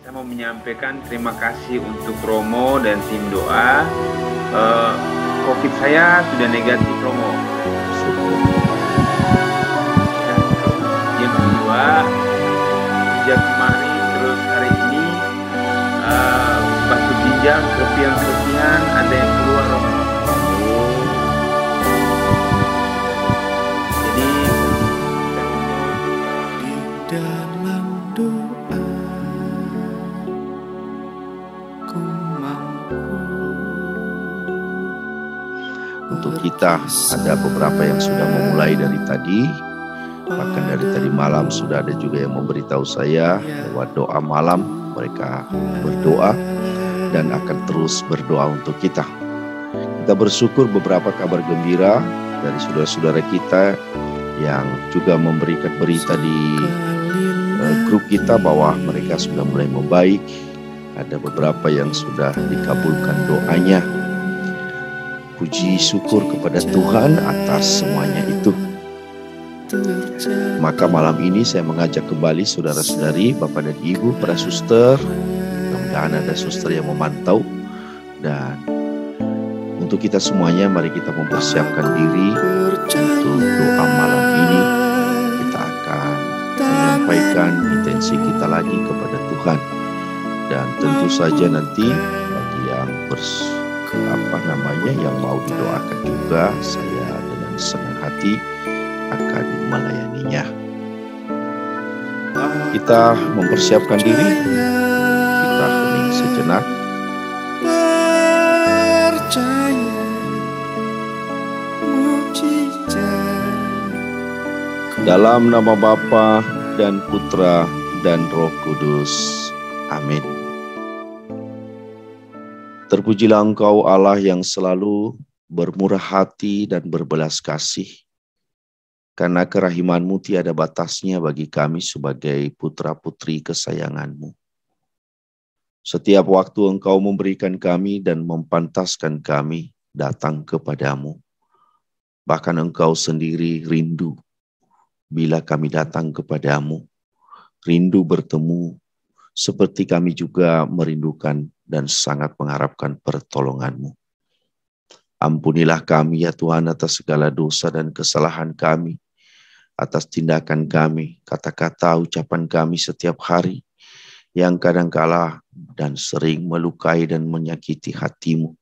Saya mau menyampaikan terima kasih untuk Romo dan tim doa. COVID saya sudah negatif, Romo. Dan yang kedua, sejak kemarin terus hari ini batu ginjal, kepian-kepian ada yang keluar, Romo. Jadi dalam doa ku mampu. Untuk kita ada beberapa yang sudah memulai dari tadi, bahkan dari tadi malam sudah ada juga yang memberitahu saya lewat doa malam mereka berdoa dan akan terus berdoa untuk kita. Kita bersyukur beberapa kabar gembira dari saudara-saudara kita yang juga memberikan berita di grup kita bahwa mereka sudah mulai membaik. Ada beberapa yang sudah dikabulkan doanya. Puji syukur kepada Tuhan atas semuanya itu. Maka malam ini saya mengajak kembali saudara-saudari, Bapak dan Ibu, para suster. Mudah-mudahan ada suster yang memantau. Dan untuk kita semuanya, mari kita mempersiapkan diri untuk doa malam ini. Kita akan menyampaikan intensi kita lagi kepada Tuhan. Dan tentu saja nanti bagi yang yang mau didoakan juga, saya dengan senang hati akan melayaninya. Kita mempersiapkan diri, kita hening sejenak. Dalam nama Bapa dan Putra dan Roh Kudus. Amin. Terpujilah Engkau Allah yang selalu bermurah hati dan berbelas kasih. Karena kerahiman-Mu tiada batasnya bagi kami sebagai putra-putri kesayangan-Mu. Setiap waktu Engkau memberikan kami dan mempantaskan kami datang kepadamu. Bahkan Engkau sendiri rindu bila kami datang kepadamu. Rindu bertemu seperti kami juga merindukan dan sangat mengharapkan pertolongan-Mu. Ampunilah kami ya Tuhan atas segala dosa dan kesalahan kami, atas tindakan kami, kata-kata, ucapan kami setiap hari, yang kadangkala dan sering melukai dan menyakiti hati-Mu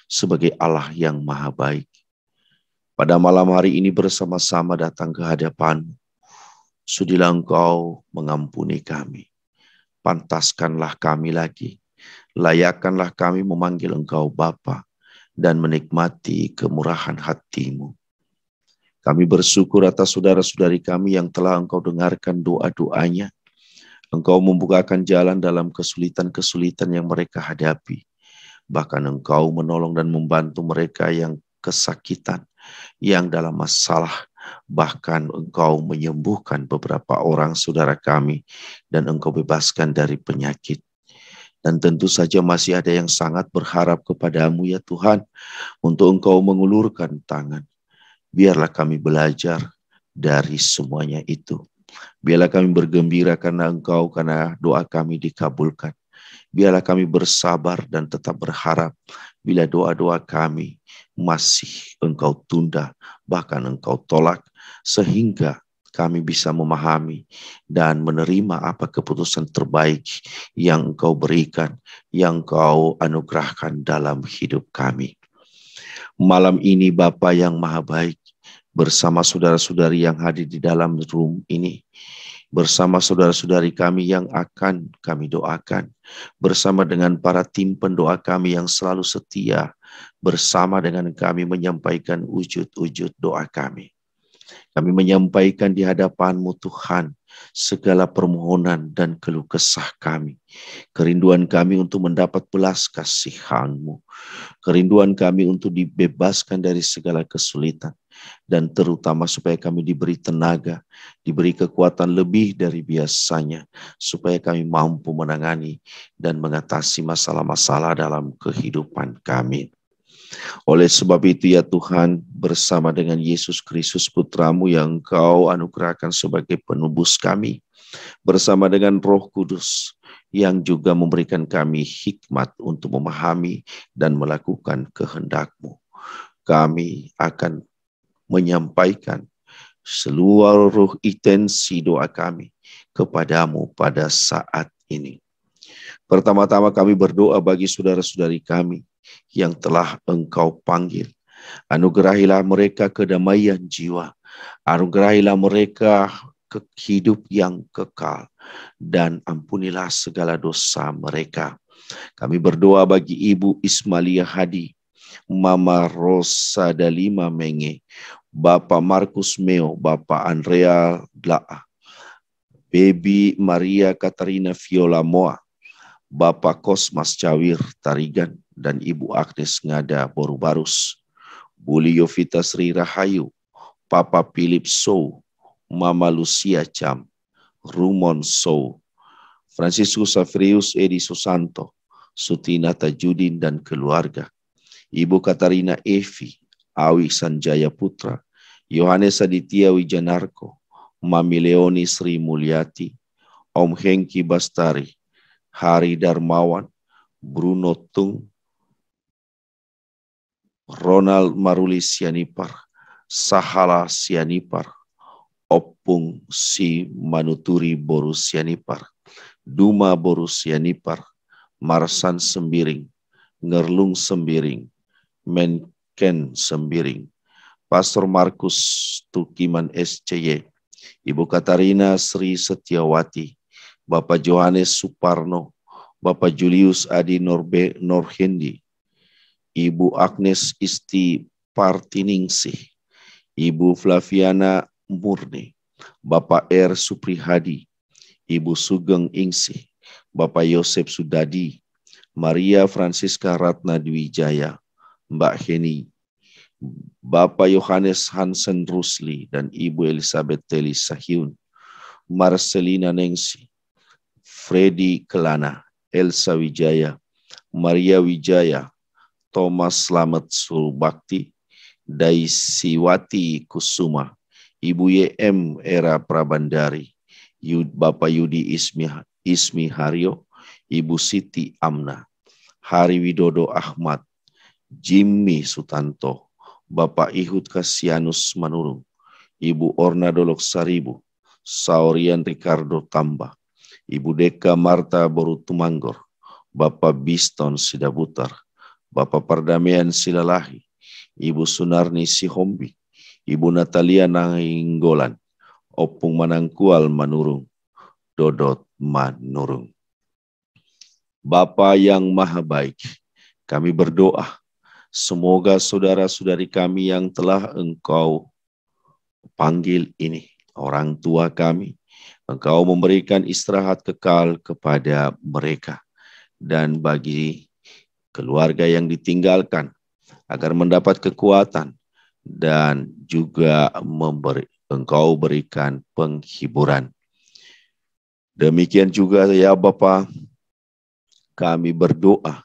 sebagai Allah yang maha baik. Pada malam hari ini bersama-sama datang ke hadapan-Mu. Sudilah Engkau mengampuni kami. Pantaskanlah kami lagi. Layakkanlah kami memanggil Engkau Bapa dan menikmati kemurahan hati-Mu. Kami bersyukur atas saudara-saudari kami yang telah Engkau dengarkan doa-doanya. Engkau membukakan jalan dalam kesulitan-kesulitan yang mereka hadapi. Bahkan Engkau menolong dan membantu mereka yang kesakitan, yang dalam masalah. Bahkan Engkau menyembuhkan beberapa orang saudara kami dan Engkau bebaskan dari penyakit. Dan tentu saja masih ada yang sangat berharap kepadamu ya Tuhan, untuk Engkau mengulurkan tangan. Biarlah kami belajar dari semuanya itu. Biarlah kami bergembira karena Engkau, karena doa kami dikabulkan. Biarlah kami bersabar dan tetap berharap bila doa-doa kami masih Engkau tunda, bahkan Engkau tolak, sehingga kami bisa memahami dan menerima apa keputusan terbaik yang Engkau berikan, yang Engkau anugerahkan dalam hidup kami. Malam ini Bapa yang maha baik, bersama saudara-saudari yang hadir di dalam room ini, bersama saudara-saudari kami yang akan kami doakan, bersama dengan para tim pendoa kami yang selalu setia, bersama dengan kami menyampaikan wujud-wujud doa kami. Kami menyampaikan di hadapan-Mu Tuhan segala permohonan dan keluh kesah kami. Kerinduan kami untuk mendapat belas kasihan-Mu. Kerinduan kami untuk dibebaskan dari segala kesulitan. Dan terutama supaya kami diberi tenaga, diberi kekuatan lebih dari biasanya. Supaya kami mampu menangani dan mengatasi masalah-masalah dalam kehidupan kami. Oleh sebab itu ya Tuhan, bersama dengan Yesus Kristus Putra-Mu yang Engkau anugerahkan sebagai penebus kami, bersama dengan Roh Kudus yang juga memberikan kami hikmat untuk memahami dan melakukan kehendak-Mu. Kami akan menyampaikan seluruh intensi doa kami kepadamu pada saat ini. Pertama-tama kami berdoa bagi saudara-saudari kami yang telah Engkau panggil. Anugerahilah mereka kedamaian jiwa. Anugerahilah mereka hidup yang kekal. Dan ampunilah segala dosa mereka. Kami berdoa bagi Ibu Ismalia Hadi, Mama Rosa Dalima Menge, Bapak Markus Meo, Bapak Andrea Dlaa, Baby Maria Katarina Viola Moa, Bapak Kosmas Cawir Tarigan, dan Ibu Agnes Ngada Borubarus, Buli Yovita Sri Rahayu, Papa Philip Sow, Mama Lucia Cham, Rumon Sow, Franciscus Saverius Edi Susanto, Sutina Tajudin dan keluarga, Ibu Katarina Evi, Awi Sanjaya Putra, Yohanes Aditya Wijanarko, Mami Leoni Sri Mulyati, Om Hengki Bastari, Hari Darmawan, Bruno Tung, Ronald Maruli Sianipar, Sahala Sianipar, Opung Si Manuturi Borus Sianipar, Duma Borus Sianipar, Marsan Sembiring, Ngerlung Sembiring, Menken Sembiring, Pastor Markus Tukiman SCY, Ibu Katarina Sri Setiawati, Bapak Johannes Suparno, Bapak Julius Adi Norhendi, Ibu Agnes Isti Partiningsih, Ibu Flaviana Murni, Bapak R. Suprihadi, Ibu Sugeng Ingsih, Bapak Yosef Sudadi, Maria Francisca Ratna Dwijaya, Mbak Heni, Bapak Yohanes Hansen Rusli, dan Ibu Elizabeth Teli Sahyun, Marcelina Nengsi, Freddy Kelana, Elsa Wijaya, Maria Wijaya, Thomas Slamet Sulbakti, Daisiwati Kusuma, Ibu YM Era Prabandari, Bapak Yudi Ismi Haryo, Ibu Siti Amna, Hari Widodo Ahmad, Jimmy Sutanto, Bapak Ihud Kasianus Manurung, Ibu Orna Dolok Saribu, Saurian Ricardo Tamba, Ibu Deka Marta Borutumanggor, Bapak Biston Sidabutar, Bapak Perdamaian Silalahi, Ibu Sunarni Sihombi, Ibu Natalia Nanginggolan, Opung Manangkual Manurung, Dodot Manurung. Bapa yang Maha Baik, kami berdoa, semoga saudara-saudari kami yang telah Engkau panggil ini, orang tua kami, Engkau memberikan istirahat kekal kepada mereka, dan bagi keluarga yang ditinggalkan, agar mendapat kekuatan, dan juga Engkau berikan penghiburan. Demikian juga ya Bapa, kami berdoa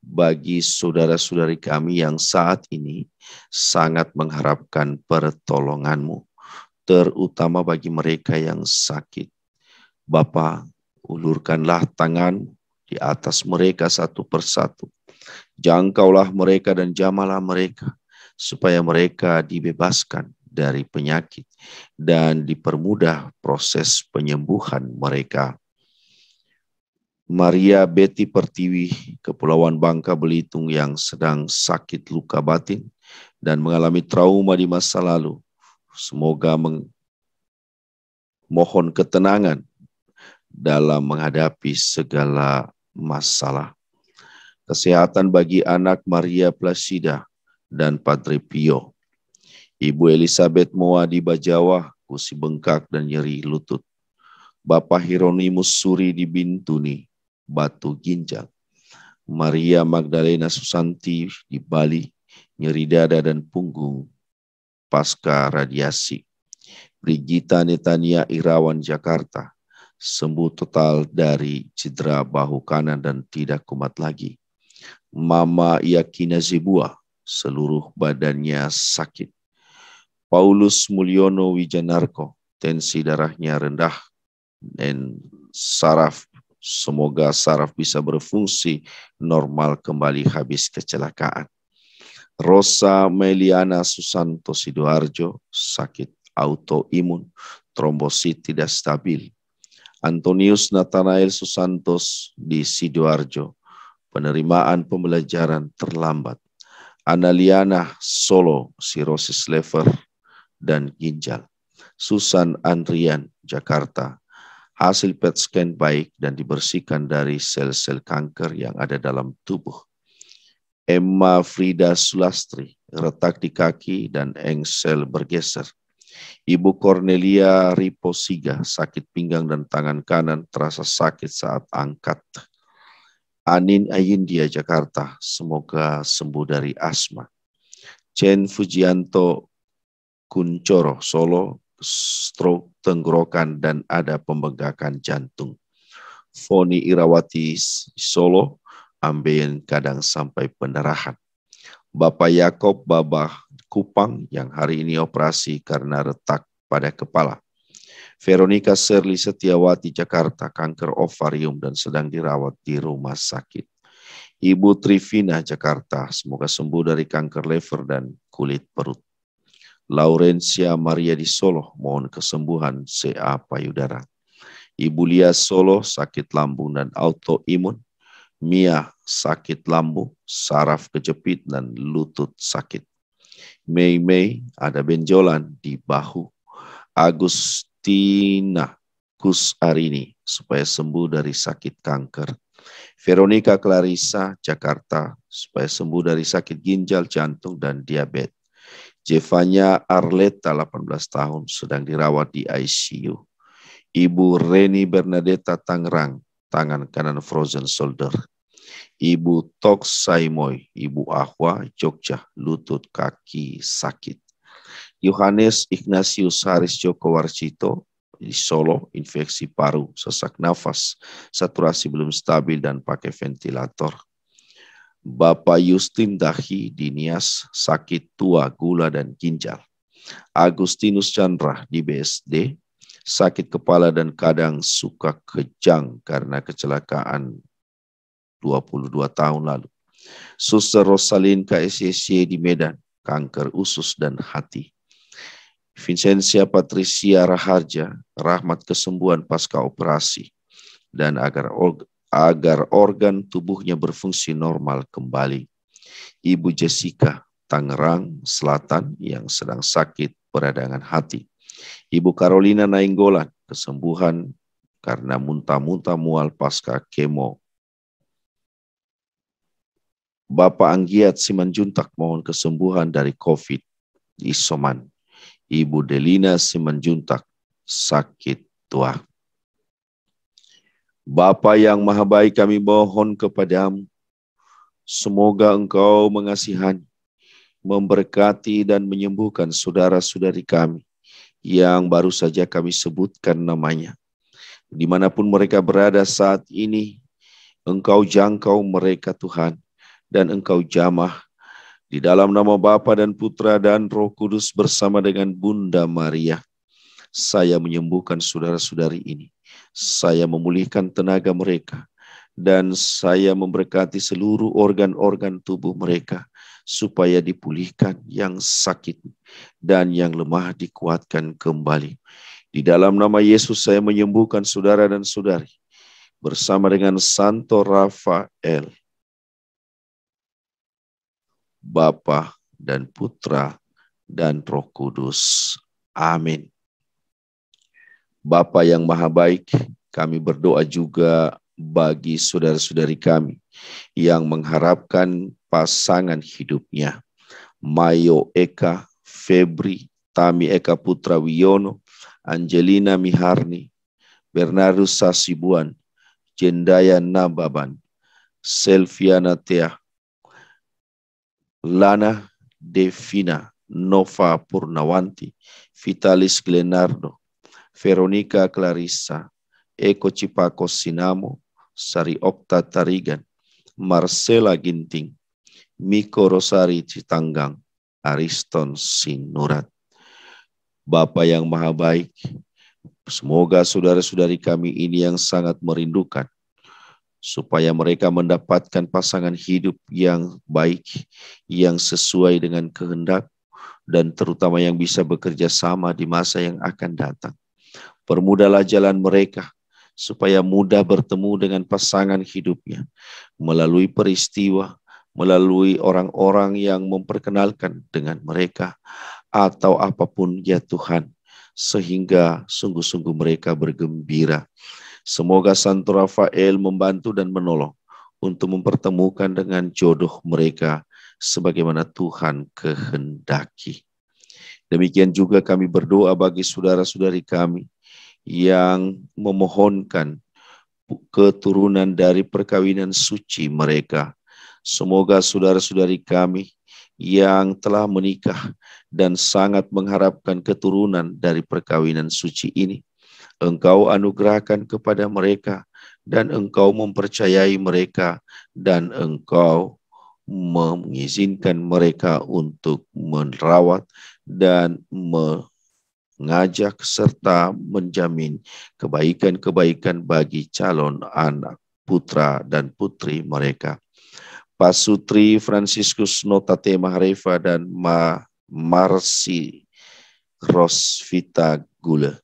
bagi saudara-saudari kami yang saat ini sangat mengharapkan pertolongan-Mu, terutama bagi mereka yang sakit. Bapa, ulurkanlah tangan di atas mereka satu persatu. Jangkaulah mereka dan jamalah mereka, supaya mereka dibebaskan dari penyakit dan dipermudah proses penyembuhan mereka. Maria Betty Pertiwi, Kepulauan Bangka Belitung, yang sedang sakit luka batin dan mengalami trauma di masa lalu, semoga mohon ketenangan dalam menghadapi segala masalah. Kesehatan bagi anak Maria Placida dan Padre Pio. Ibu Elizabeth Moa di Bajawa, kursi bengkak dan nyeri lutut. Bapak Hieronymus Suri di Bintuni, Batu Ginjal. Maria Magdalena Susanti di Bali, nyeri dada dan punggung pasca radiasi. Brigita Netania Irawan Jakarta, sembuh total dari cedera bahu kanan dan tidak kumat lagi. Mama Yakina Zebua, seluruh badannya sakit. Paulus Mulyono Wijanarko, tensi darahnya rendah dan saraf semoga saraf bisa berfungsi normal kembali habis kecelakaan. Rosa Meliana Susanto Sidoarjo, sakit autoimun, trombosit tidak stabil. Antonius Nathanael Susantos di Sidoarjo, penerimaan pembelajaran terlambat. Analiana Solo, sirosis lever dan ginjal. Susan Andrian, Jakarta, hasil PET scan baik dan dibersihkan dari sel-sel kanker yang ada dalam tubuh. Emma Frida Sulastri, retak di kaki dan engsel bergeser. Ibu Cornelia Riposiga, sakit pinggang dan tangan kanan terasa sakit saat angkat. Anin Ayindia, Jakarta, semoga sembuh dari asma. Chen Fujianto Kuncoro, Solo, stroke tenggorokan dan ada pembengkakan jantung. Foni Irawati, Solo, ambeien kadang sampai pendarahan. Bapak Yakob Babah Kupang yang hari ini operasi karena retak pada kepala. Veronica Serli Setiawati, Jakarta, kanker ovarium dan sedang dirawat di rumah sakit. Ibu Trivina, Jakarta, semoga sembuh dari kanker lever dan kulit perut. Laurencia Maria di Solo, mohon kesembuhan CA payudara. Ibu Lia Solo, sakit lambung dan autoimun. Mia, sakit lambung, saraf kejepit dan lutut sakit. Mei, ada benjolan di bahu. Agustina Kusarini, supaya sembuh dari sakit kanker. Veronica Clarissa, Jakarta, supaya sembuh dari sakit ginjal, jantung, dan diabetes. Jevanya Arleta, 18 tahun, sedang dirawat di ICU. Ibu Reni Bernadetta, Tangerang, tangan kanan frozen shoulder. Ibu Tok Saimoy, Ibu Ahwa, Jogja, lutut kaki sakit. Yohanes Ignatius Haris Joko Warcito di Solo, infeksi paru, sesak nafas, saturasi belum stabil dan pakai ventilator. Bapak Justin Dahi di Nias, sakit tua, gula dan ginjal. Agustinus Chandra di BSD, sakit kepala dan kadang suka kejang karena kecelakaan 22 tahun lalu. Suster Rosalin KSCC di Medan, kanker usus dan hati. Vincentia Patricia Raharja, rahmat kesembuhan pasca operasi dan agar organ tubuhnya berfungsi normal kembali. Ibu Jessica, Tangerang Selatan, yang sedang sakit peradangan hati. Ibu Carolina Nainggolan, kesembuhan karena muntah-muntah mual pasca kemo. Bapak Anggiat Simanjuntak, mohon kesembuhan dari COVID isoman. Ibu Delina Simanjuntak, sakit tua. Bapa yang maha baik, kami mohon kepadamu, semoga Engkau mengasihani, memberkati dan menyembuhkan saudara-saudari kami yang baru saja kami sebutkan namanya. Dimanapun mereka berada saat ini, Engkau jangkau mereka Tuhan, dan Engkau jamah di dalam nama Bapa dan Putra dan Roh Kudus bersama dengan Bunda Maria. Saya menyembuhkan saudara-saudari ini. Saya memulihkan tenaga mereka. Dan saya memberkati seluruh organ-organ tubuh mereka supaya dipulihkan yang sakit dan yang lemah dikuatkan kembali. Di dalam nama Yesus saya menyembuhkan saudara dan saudari bersama dengan Santo Rafael, Bapa dan Putra dan Roh Kudus. Amin. Bapa yang maha baik, kami berdoa juga bagi saudara-saudari kami yang mengharapkan pasangan hidupnya. Mayo Eka, Febri, Tami Eka Putra Wiono, Angelina Miharni, Bernardus Sasibuan, Jendaya Nababan, Selviana Tea, Lana Devina, Nova Purnawanti, Vitalis Glenardo, Veronica Clarissa, Eko Cipako Sinamo, Sari Okta Tarigan, Marcela Ginting, Miko Rosari Citanggang, Ariston Sinurat. Bapa yang maha baik, semoga saudara-saudari kami ini yang sangat merindukan supaya mereka mendapatkan pasangan hidup yang baik, yang sesuai dengan kehendak, dan terutama yang bisa bekerja sama di masa yang akan datang. Permudahlah jalan mereka, supaya mudah bertemu dengan pasangan hidupnya, melalui peristiwa, melalui orang-orang yang memperkenalkan dengan mereka, atau apapun ya Tuhan, sehingga sungguh-sungguh mereka bergembira. Semoga Santo Rafael membantu dan menolong untuk mempertemukan dengan jodoh mereka sebagaimana Tuhan kehendaki. Demikian juga kami berdoa bagi saudara-saudari kami yang memohonkan keturunan dari perkawinan suci mereka. Semoga saudara-saudari kami yang telah menikah dan sangat mengharapkan keturunan dari perkawinan suci ini, Engkau anugerahkan kepada mereka, dan Engkau mempercayai mereka, dan Engkau mengizinkan mereka untuk merawat dan mengajak serta menjamin kebaikan-kebaikan bagi calon anak putra dan putri mereka. Pasutri Franciscus Notate Maharefa dan Marsi Rosvita Gula,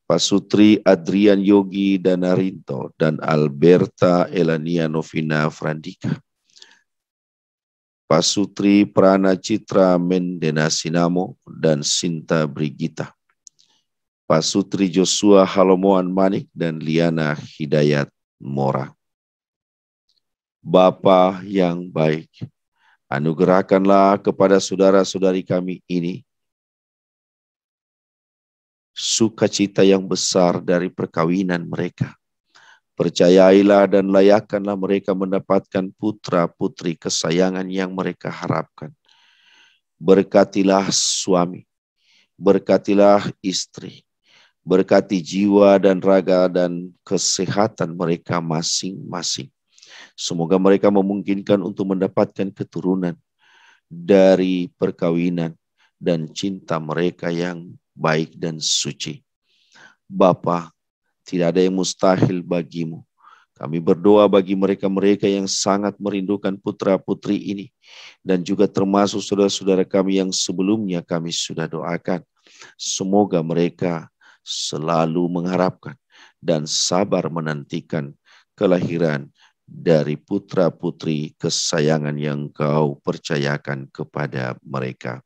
Pasutri Adrian Yogi Danarinto dan Alberta Elania Novina Frandika, Pasutri Prana Citra Mendena Sinamo dan Sinta Brigita, Pasutri Joshua Halomoan Manik dan Liana Hidayat Mora. Bapa yang baik, anugerahkanlah kepada saudara-saudari kami ini sukacita yang besar dari perkawinan mereka. Percayailah dan layakkanlah mereka mendapatkan putra-putri kesayangan yang mereka harapkan. Berkatilah suami, berkatilah istri, berkati jiwa dan raga dan kesehatan mereka masing-masing. Semoga mereka memungkinkan untuk mendapatkan keturunan dari perkawinan dan cinta mereka yang baik dan suci. Bapa, tidak ada yang mustahil bagimu. Kami berdoa bagi mereka-mereka yang sangat merindukan putra-putri ini, dan juga termasuk saudara-saudara kami yang sebelumnya kami sudah doakan. Semoga mereka selalu mengharapkan dan sabar menantikan kelahiran dari putra-putri kesayangan yang Kau percayakan kepada mereka.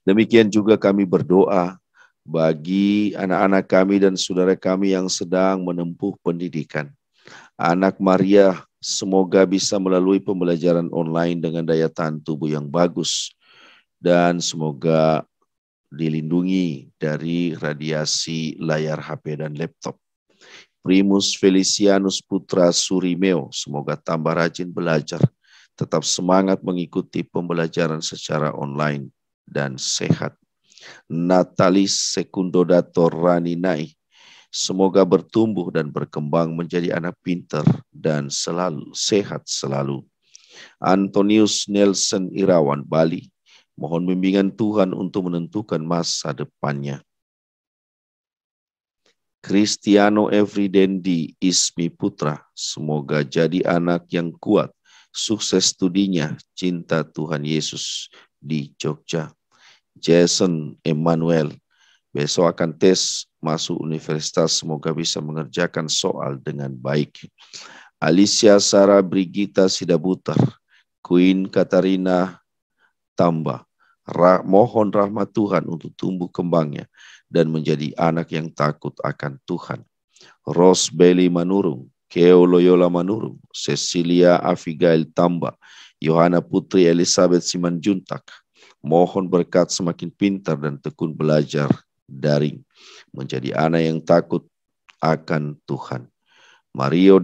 Demikian juga kami berdoa bagi anak-anak kami dan saudara kami yang sedang menempuh pendidikan. Anak Maria semoga bisa melalui pembelajaran online dengan daya tahan tubuh yang bagus, dan semoga dilindungi dari radiasi layar HP dan laptop. Primus Felicianus Putra Surimeo semoga tambah rajin belajar, tetap semangat mengikuti pembelajaran secara online dan sehat. Natalis Sekundodator Raninai semoga bertumbuh dan berkembang menjadi anak pintar dan selalu sehat selalu. Antonius Nelson Irawan Bali, mohon bimbingan Tuhan untuk menentukan masa depannya. Cristiano Everydendi Ismi Putra semoga jadi anak yang kuat, sukses studinya, cinta Tuhan Yesus di Jogja. Jason Emmanuel besok akan tes masuk universitas, semoga bisa mengerjakan soal dengan baik. Alicia Sarah Brigita Sidabutar, Queen Katarina Tamba, mohon rahmat Tuhan untuk tumbuh kembangnya dan menjadi anak yang takut akan Tuhan. Rose Belly Manurung, Keo Loyola Manurung, Cecilia Abigail Tamba, Yohana Putri Elizabeth Simanjuntak, mohon berkat semakin pintar dan tekun belajar daring, menjadi anak yang takut akan Tuhan. Mario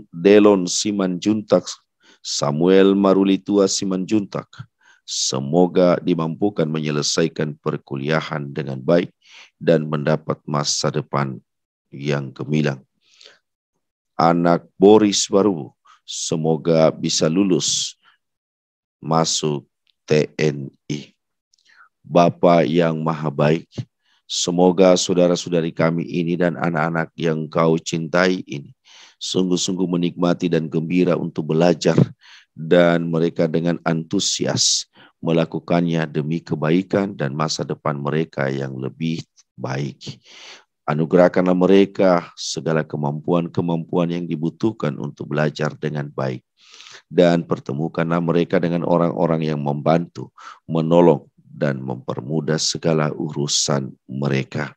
Delon Simanjuntak, Samuel Marulitua Simanjuntak, semoga dimampukan menyelesaikan perkuliahan dengan baik dan mendapat masa depan yang gemilang. Anak Boris Baru, semoga bisa lulus masuk TNI. Bapa yang maha baik, semoga saudara-saudari kami ini dan anak-anak yang Kau cintai ini sungguh-sungguh menikmati dan gembira untuk belajar, dan mereka dengan antusias melakukannya demi kebaikan dan masa depan mereka yang lebih baik. Anugerahkanlah mereka segala kemampuan-kemampuan yang dibutuhkan untuk belajar dengan baik. Dan pertemukanlah mereka dengan orang-orang yang membantu, menolong, dan mempermudah segala urusan mereka.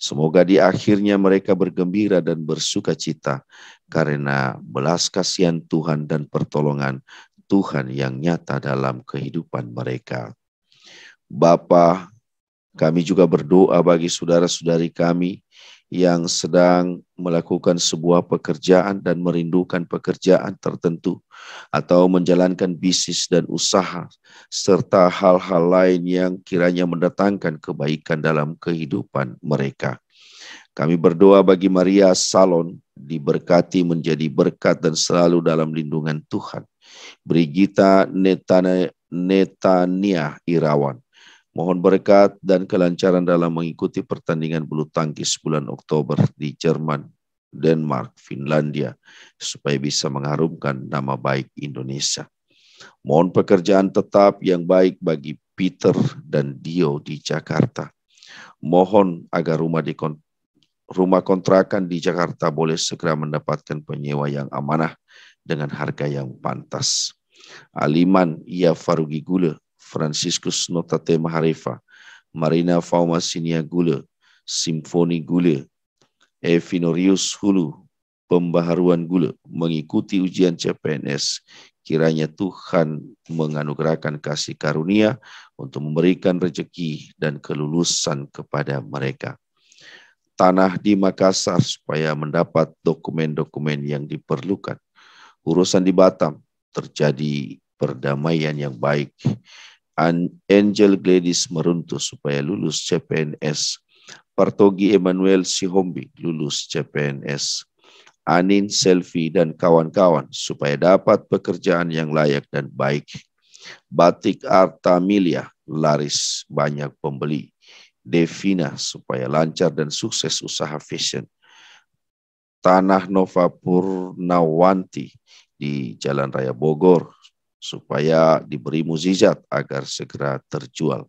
Semoga di akhirnya mereka bergembira dan bersuka cita karena belas kasihan Tuhan dan pertolongan Tuhan yang nyata dalam kehidupan mereka. Bapa, kami juga berdoa bagi saudara-saudari kami yang sedang melakukan sebuah pekerjaan dan merindukan pekerjaan tertentu atau menjalankan bisnis dan usaha serta hal-hal lain yang kiranya mendatangkan kebaikan dalam kehidupan mereka. Kami berdoa bagi Maria Salon diberkati menjadi berkat dan selalu dalam lindungan Tuhan. Brigita Netania Irawan, mohon berkat dan kelancaran dalam mengikuti pertandingan bulu tangkis bulan Oktober di Jerman, Denmark, Finlandia, supaya bisa mengharumkan nama baik Indonesia. Mohon pekerjaan tetap yang baik bagi Peter dan Dio di Jakarta. Mohon agar rumah kontrakan di Jakarta boleh segera mendapatkan penyewa yang amanah dengan harga yang pantas. Aliman Ia Farugi Gule, Franciscus Notate Maharefa, Marina Fauma Sinia Gule, Simfoni Gule, Evinorius Hulu, Pembaharuan Gule, mengikuti ujian CPNS. Kiranya Tuhan menganugerahkan kasih karunia untuk memberikan rezeki dan kelulusan kepada mereka. Tanah di Makassar supaya mendapat dokumen-dokumen yang diperlukan. Urusan di Batam terjadi perdamaian yang baik. Angel Gladys Meruntuh supaya lulus CPNS. Partogi Emmanuel Sihombi lulus CPNS. Anin Selfie dan kawan-kawan supaya dapat pekerjaan yang layak dan baik. Batik Artamilia laris banyak pembeli. Devina supaya lancar dan sukses usaha fashion. Tanah Nova Purnawanti di Jalan Raya Bogor supaya diberi mukjizat agar segera terjual.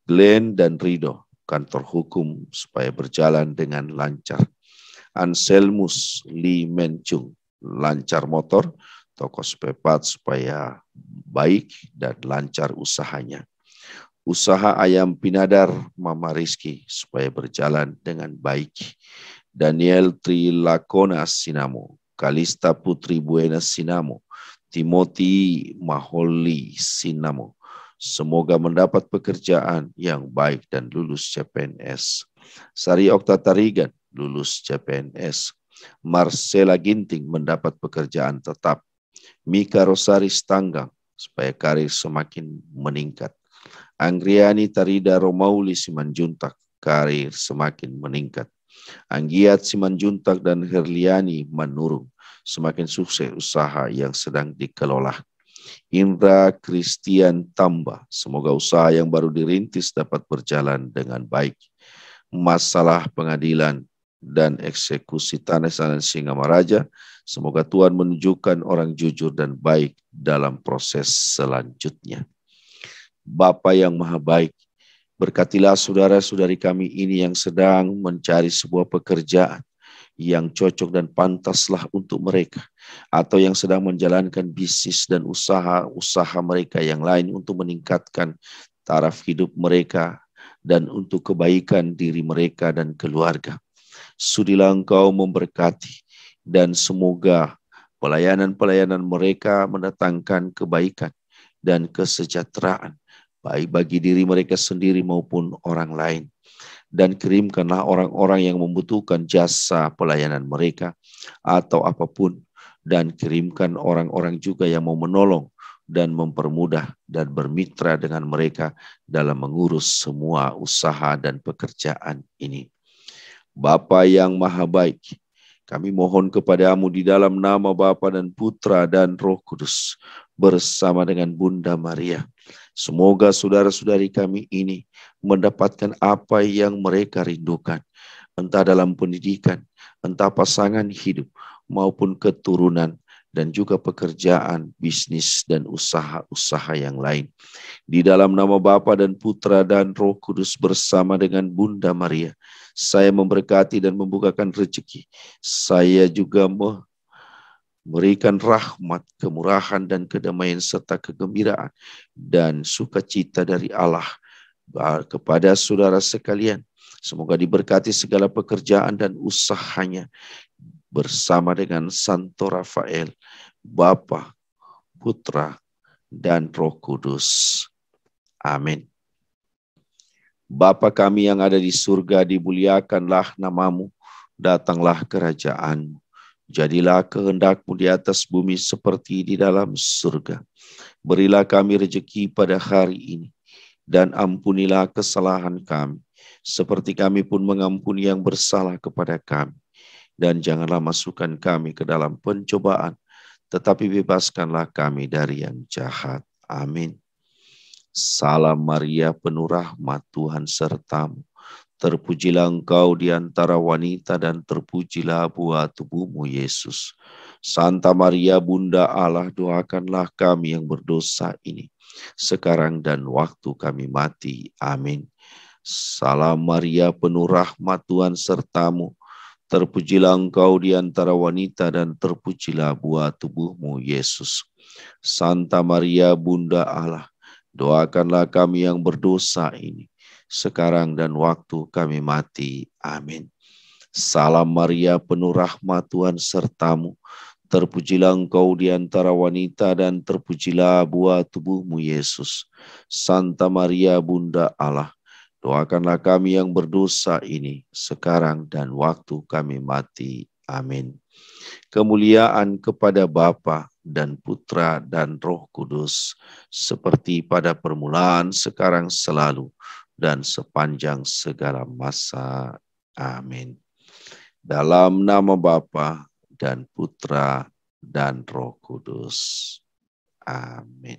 Glenn dan Rido, kantor hukum supaya berjalan dengan lancar. Anselmus Lee Mencung, lancar motor, toko spare part supaya baik dan lancar usahanya. Usaha ayam pinadar Mama Rizky supaya berjalan dengan baik. Daniel Trilakona Sinamo, Kalista Putri Buena Sinamo, Timothy Maholi Sinamo. Semoga mendapat pekerjaan yang baik dan lulus CPNS. Sari Okta Tarigan lulus CPNS. Marcela Ginting mendapat pekerjaan tetap. Mika Rosaris Tanggang supaya karir semakin meningkat. Anggriani Tarida Romauli Simanjuntak, karir semakin meningkat. Anggiat Simanjuntak dan Herliani Manurung, semakin sukses usaha yang sedang dikelola. Indra Christian Tamba, semoga usaha yang baru dirintis dapat berjalan dengan baik. Masalah pengadilan dan eksekusi tanah Singamaraja, semoga Tuhan menunjukkan orang jujur dan baik dalam proses selanjutnya. Bapa yang Maha Baik, berkatilah saudara-saudari kami ini yang sedang mencari sebuah pekerjaan yang cocok dan pantaslah untuk mereka, atau yang sedang menjalankan bisnis dan usaha mereka yang lain untuk meningkatkan taraf hidup mereka dan untuk kebaikan diri mereka dan keluarga. Sudilah Engkau memberkati, dan semoga pelayanan-pelayanan mereka mendatangkan kebaikan dan kesejahteraan, baik bagi diri mereka sendiri maupun orang lain. Dan kirimkanlah orang-orang yang membutuhkan jasa pelayanan mereka atau apapun. Dan kirimkan orang-orang juga yang mau menolong dan mempermudah dan bermitra dengan mereka dalam mengurus semua usaha dan pekerjaan ini. Bapa yang Maha Baik, kami mohon kepadamu di dalam nama Bapa dan Putra dan Roh Kudus bersama dengan Bunda Maria. Semoga saudara-saudari kami ini mendapatkan apa yang mereka rindukan, entah dalam pendidikan, entah pasangan hidup, maupun keturunan, dan juga pekerjaan, bisnis, dan usaha-usaha yang lain. Di dalam nama Bapa dan Putra dan Roh Kudus bersama dengan Bunda Maria, saya memberkati dan membukakan rezeki. Saya juga memberikan rahmat, kemurahan, dan kedamaian serta kegembiraan dan sukacita dari Allah kepada saudara sekalian. Semoga diberkati segala pekerjaan dan usahanya bersama dengan Santo Rafael, Bapa, Putra, dan Roh Kudus. Amin. Bapa kami yang ada di surga, dimuliakanlah namamu, datanglah kerajaan-Mu. Jadilah kehendak-Mu di atas bumi seperti di dalam surga. Berilah kami rezeki pada hari ini, dan ampunilah kesalahan kami, seperti kami pun mengampuni yang bersalah kepada kami. Dan janganlah masukkan kami ke dalam pencobaan, tetapi bebaskanlah kami dari yang jahat. Amin. Salam Maria, penuh rahmat, Tuhan sertamu. Terpujilah engkau di antara wanita, dan terpujilah buah tubuhmu, Yesus. Santa Maria, Bunda Allah, doakanlah kami yang berdosa ini, sekarang dan waktu kami mati. Amin. Salam Maria, penuh rahmat, Tuhan sertamu. Terpujilah engkau di antara wanita, dan terpujilah buah tubuhmu, Yesus. Santa Maria, Bunda Allah, doakanlah kami yang berdosa ini, sekarang dan waktu kami mati. Amin. Salam Maria, penuh rahmat, Tuhan sertamu. Terpujilah engkau di antara wanita, dan terpujilah buah tubuhmu, Yesus. Santa Maria, Bunda Allah, doakanlah kami yang berdosa ini, sekarang dan waktu kami mati. Amin. Kemuliaan kepada Bapa dan Putra dan Roh Kudus, seperti pada permulaan, sekarang, selalu, dan sepanjang segala masa. Amin. Dalam nama Bapa dan Putra dan Roh Kudus. Amin.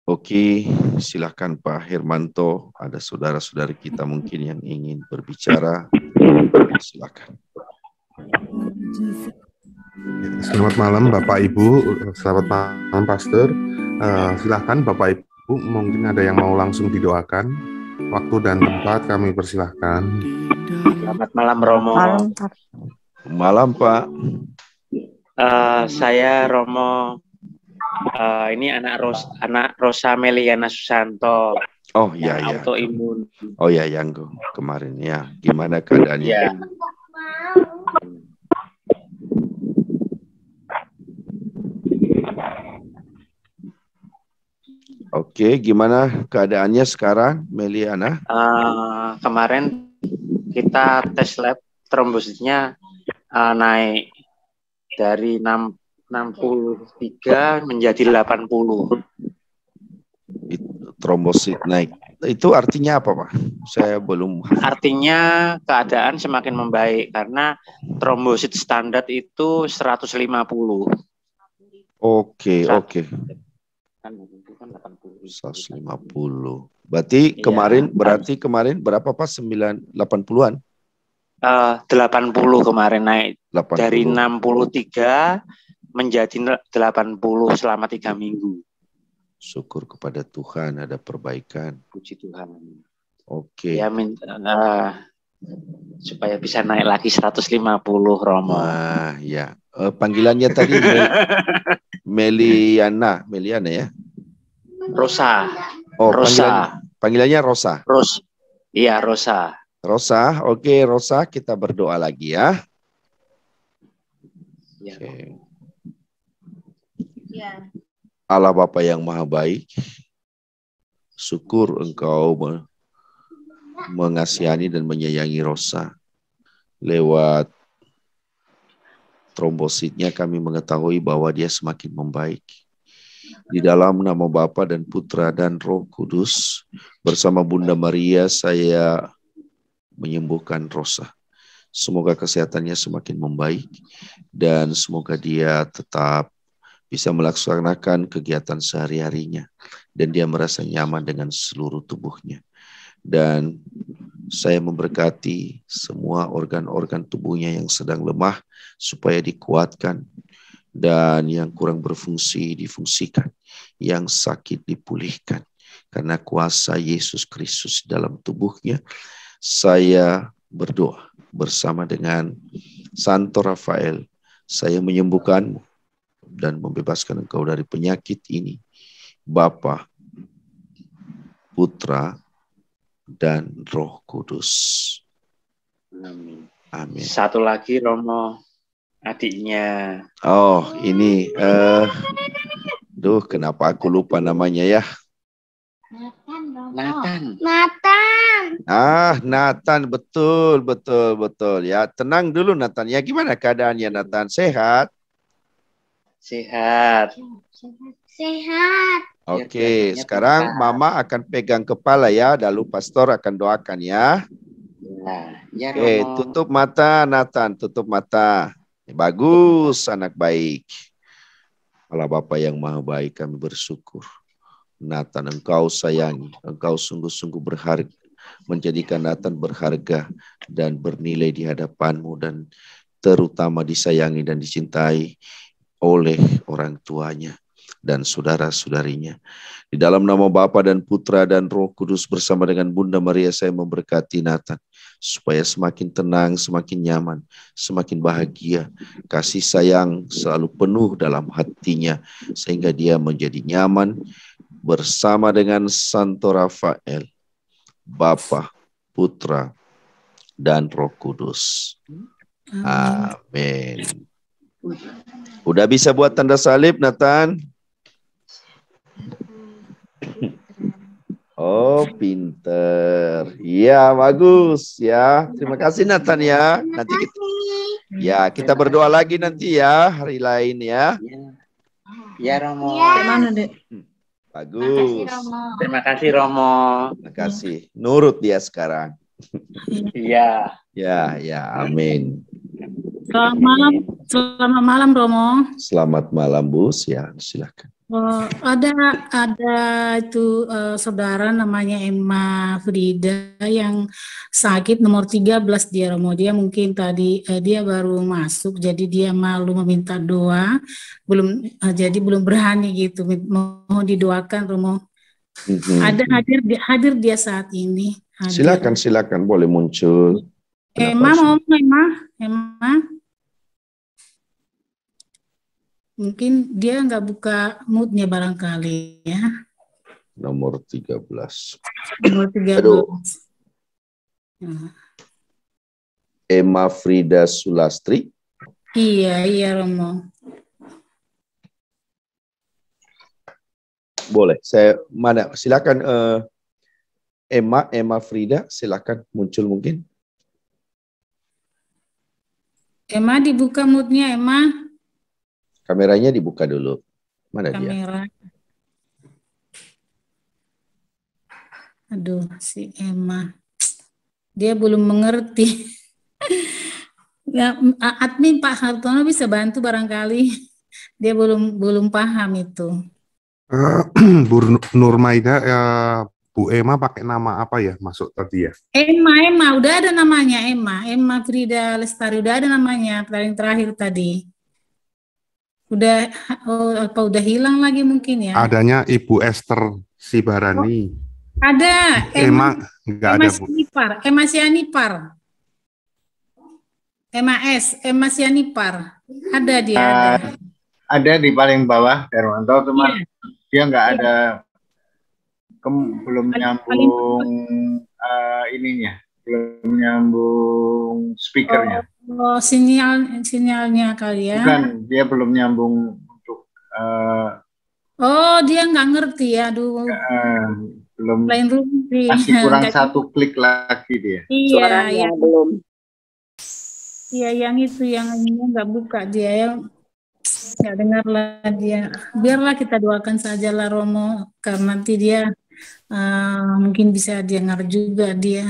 Oke, silakan Pak Hermanto. Ada saudara-saudari kita mungkin yang ingin berbicara. Silakan. Selamat malam Bapak Ibu, selamat malam Pastor. Silakan Bapak Ibu, mungkin ada yang mau langsung didoakan. Waktu dan tempat kami persilahkan. Selamat malam Romo. Malam Pak. Saya Romo. Ini anak Rosa Meliana Susanto. Oh iya ya. Autoimun. Oh ya, yang kemarin ya. Gimana keadaannya? Ya. Oke, gimana keadaannya sekarang, Meliana? Kemarin kita tes lab trombositnya naik dari 63 menjadi 80. Trombosit naik. Itu artinya apa, Pak? Saya belum. Artinya keadaan semakin membaik karena trombosit standar itu 150. Oke. 150. Berarti kemarin, berapa Pak? 80-an? 80 kemarin naik. 80. Dari 63 menjadi 80 selama 3 minggu. Syukur kepada Tuhan ada perbaikan. Puji Tuhan. Oke. Ya, supaya bisa naik lagi 150 Romo. Wah, ya. Panggilannya tadi Meliana ya? Rosa. Oh, Rosa. Panggilannya Rosa. Iya, Rosa. Rosa, oke Rosa, kita berdoa lagi ya. Ya. Oke. Ya. Allah Bapa yang Maha Baik, syukur Engkau mengasihani dan menyayangi Rosa. Lewat trombositnya kami mengetahui bahwa dia semakin membaik. Di dalam nama Bapa dan Putra dan Roh Kudus, bersama Bunda Maria saya menyembuhkan Rosa. Semoga kesehatannya semakin membaik dan semoga dia tetap bisa melaksanakan kegiatan sehari-harinya dan dia merasa nyaman dengan seluruh tubuhnya. Dan Saya memberkati semua organ-organ tubuhnya yang sedang lemah supaya dikuatkan, dan yang kurang berfungsi difungsikan, yang sakit dipulihkan. Karena kuasa Yesus Kristus dalam tubuhnya, saya berdoa bersama dengan Santo Rafael, saya menyembuhkanmu dan membebaskan engkau dari penyakit ini, Bapa, Putra, dan Roh Kudus. Amin. Amin. Satu lagi Romo, adiknya. Oh, ini kenapa aku lupa namanya ya? Nathan. Nathan, betul ya. Tenang dulu Nathan. Ya, gimana keadaannya Nathan? Sehat? Sehat. Oke, sekarang Mama akan pegang kepala ya, lalu pastor akan doakan ya. Ya, Oke, Romo. tutup mata Nathan, tutup mata. Bagus, anak baik. Allah Bapa yang Maha Baik, kami bersyukur. Nathan, engkau sayangi, engkau sungguh-sungguh berharga, menjadikan Nathan berharga dan bernilai di hadapanmu, dan terutama disayangi dan dicintai oleh orang tuanya dan saudara-saudarinya. Di dalam nama Bapa dan Putra dan Roh Kudus bersama dengan Bunda Maria, saya memberkati Nathan supaya semakin tenang, semakin nyaman, semakin bahagia. Kasih sayang selalu penuh dalam hatinya sehingga dia menjadi nyaman bersama dengan Santo Rafael, Bapa, Putra, dan Roh Kudus. Amin. Udah bisa buat tanda salib, Nathan? Oh, pinter. Iya, bagus ya. Terima kasih Nathan ya. Nanti kita berdoa lagi nanti ya, hari lain ya. Ya, Romo. Mana, Dek? Bagus. Terima kasih, Romo. Terima kasih. Nurut dia sekarang. Iya. Ya, amin. Selamat malam, Romo. Selamat malam, Bu. Ya, silakan. Ada itu saudara namanya Emma Frida yang sakit nomor 13 dia, Romo. Dia mungkin tadi dia baru masuk, jadi dia malu meminta doa, jadi belum berani gitu. Mohon didoakan, Romo. Ada hadir dia saat ini. Hadir. Silakan boleh muncul. Emma. Mungkin dia nggak buka moodnya barangkali ya. Nomor 13. Nomor 13. Aduh. Emma Frida Sulastri. Iya Romo. Boleh, silakan Emma Frida, silakan muncul mungkin. Emma dibuka moodnya, Emma. Kameranya dibuka dulu. Mana kamera dia? Aduh, si Emma. Dia belum mengerti. Ya, admin Pak Hartono bisa bantu barangkali. Dia belum paham itu. Bu Nurmaida, Bu Emma pakai nama apa ya masuk tadi ya? Emma, udah ada namanya Emma Frida Lestari, udah ada namanya paling terakhir tadi. Udah udah hilang lagi mungkin ya? Adanya Ibu Esther Sibarani. Ada. Emma enggak ada, Bu. Emma Sianipar. Emma Sianipar. Ada dia. Ada di paling bawah, Darwanto, cuma dia nggak ada, belum nyambung ininya, belum nyambung speakernya. Oh, sinyalnya kali ya? Bukan, dia belum nyambung untuk. Oh, dia nggak ngerti ya, aduh. Belum. Masih kurang satu klik lagi dia. Iya, suaranya belum. Iya, yang itu yang nggak buka dia ya. Nggak dengar lah dia. Biarlah kita doakan saja lah Romo, karena nanti dia mungkin bisa dengar juga dia.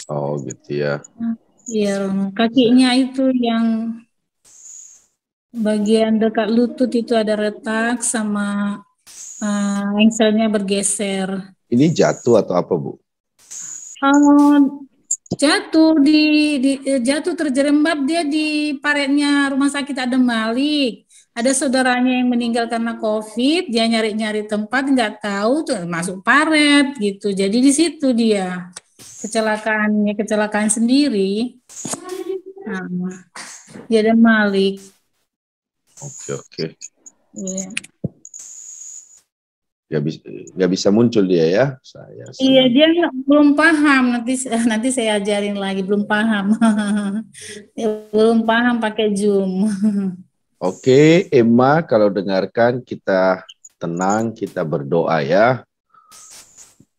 Oh gitu ya. Iya Romo, kakinya itu yang bagian dekat lutut itu ada retak sama engselnya bergeser. Ini jatuh atau apa, Bu? Jatuh terjerembab dia di paretnya rumah sakit Adam Malik. Ada saudaranya yang meninggal karena COVID, dia nyari-nyari tempat nggak tahu tuh masuk paret gitu. Jadi di situ dia kecelakaan sendiri. Nah, dia Adam Malik. Oke. Iya. Nggak bisa muncul dia ya. Iya, dia belum paham. Nanti saya ajarin lagi, belum paham. Belum paham pakai Zoom. Oke, Emma, kalau dengarkan kita tenang, kita berdoa ya.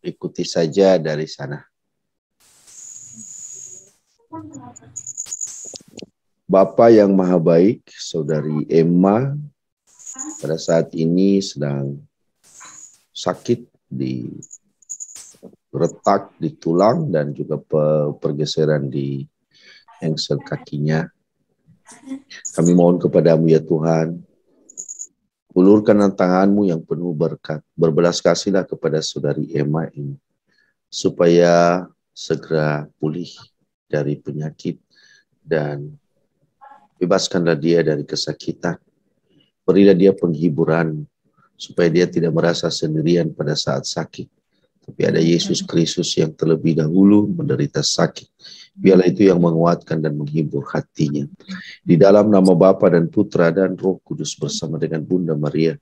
Ikuti saja dari sana. Bapa yang Maha Baik, Saudari Emma pada saat ini sedang sakit di retak di tulang dan juga pergeseran di engsel kakinya. Kami mohon kepadamu ya Tuhan, ulurkan tanganmu yang penuh berkat, berbelas kasihlah kepada saudari Emma ini, supaya segera pulih dari penyakit dan bebaskanlah dia dari kesakitan. Berilah dia penghiburan, supaya dia tidak merasa sendirian pada saat sakit. Tapi ada Yesus Kristus yang terlebih dahulu menderita sakit. Biarlah itu yang menguatkan dan menghibur hatinya. Di dalam nama Bapa dan Putra dan Roh Kudus bersama dengan Bunda Maria,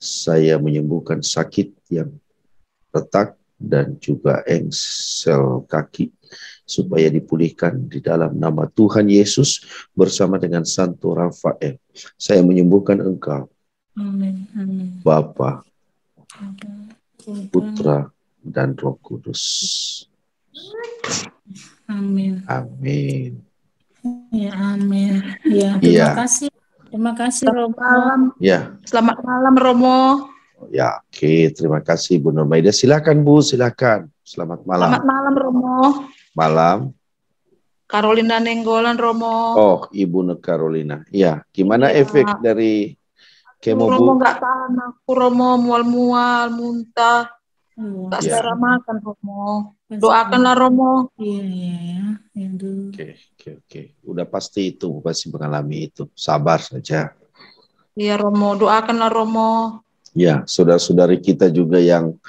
saya menyembuhkan sakit yang retak dan juga engsel kaki, supaya dipulihkan di dalam nama Tuhan Yesus bersama dengan Santo Rafael. Saya menyembuhkan engkau, Amin. Bapa, Putra, dan Roh Kudus. Amin. Amin. Ya, amin. Ya, terima kasih. Terima kasih, Romo. Ya. Selamat malam, Romo. Ya, oke. Terima kasih, Bu Nurmaida. Silakan, Bu. Silakan. Selamat malam. Selamat malam, Romo. Malam. Carolina Nenggolan, Romo. Oh, Ibu Carolina. Ya, gimana efek dari kemo, Bu? Romo nggak tahan aku, Romo. Mual-mual, muntah. Nggak selera makan, Romo. Doakanlah, Romo. Iya. Oke. Udah pasti itu, Bu pasti mengalami itu. Sabar saja. Iya, Romo. Doakanlah, Romo. Ya, saudara-saudari kita juga yang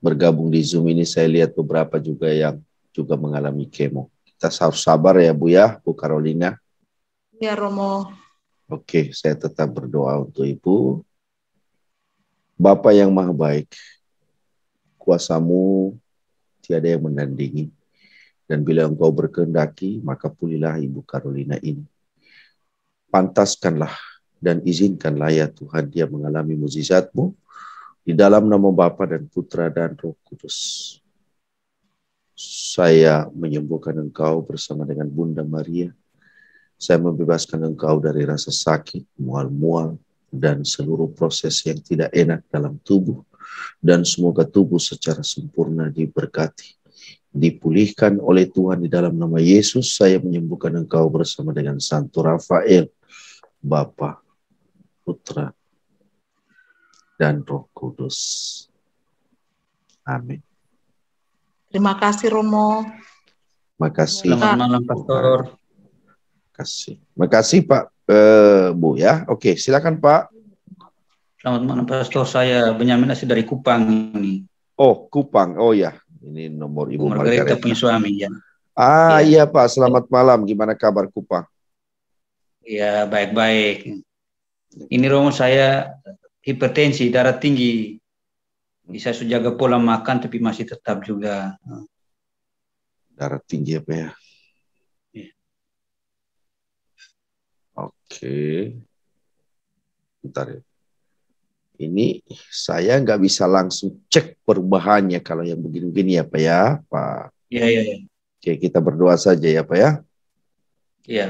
bergabung di Zoom ini, saya lihat beberapa juga yang juga mengalami kemo. Kita harus sabar ya, Bu ya, Bu Carolina. Iya, Romo. Oke, saya tetap berdoa untuk Ibu. Bapa yang Maha Baik, kuasa-Mu tiada yang menandingi. Dan bila Engkau berkehendaki, maka pulihlah Ibu Carolina ini. Pantaskanlah dan izinkanlah ya Tuhan dia mengalami mukjizat-Mu di dalam nama Bapa dan Putra dan Roh Kudus. Saya menyembuhkan engkau bersama dengan Bunda Maria. Saya membebaskan engkau dari rasa sakit, mual-mual, dan seluruh proses yang tidak enak dalam tubuh. Dan semoga tubuh secara sempurna diberkati, dipulihkan oleh Tuhan di dalam nama Yesus. Saya menyembuhkan engkau bersama dengan Santo Rafael, Bapa, Putra, dan Roh Kudus. Amin. Terima kasih, Romo. Makasih. Selamat malam, Pastor. Makasih Pak, Bu ya. Oke, silakan Pak. Selamat malam, Pastor. Saya Benyamin asli dari Kupang ini. Oh, Kupang. Oh ya, ini nomor Ibu Margareta punya suami ya. Iya Pak, selamat malam. Gimana kabar Kupang? Iya, baik-baik. Ini Romo, saya hipertensi, darah tinggi. Bisa jaga pola makan tapi masih tetap juga. Darah tinggi apa ya? Ya. Oke. Bentar ya. Ini saya nggak bisa langsung cek perubahannya kalau yang begini-begini ya Pak ya, Pak. Iya. Oke, kita berdoa saja ya Pak ya. Iya.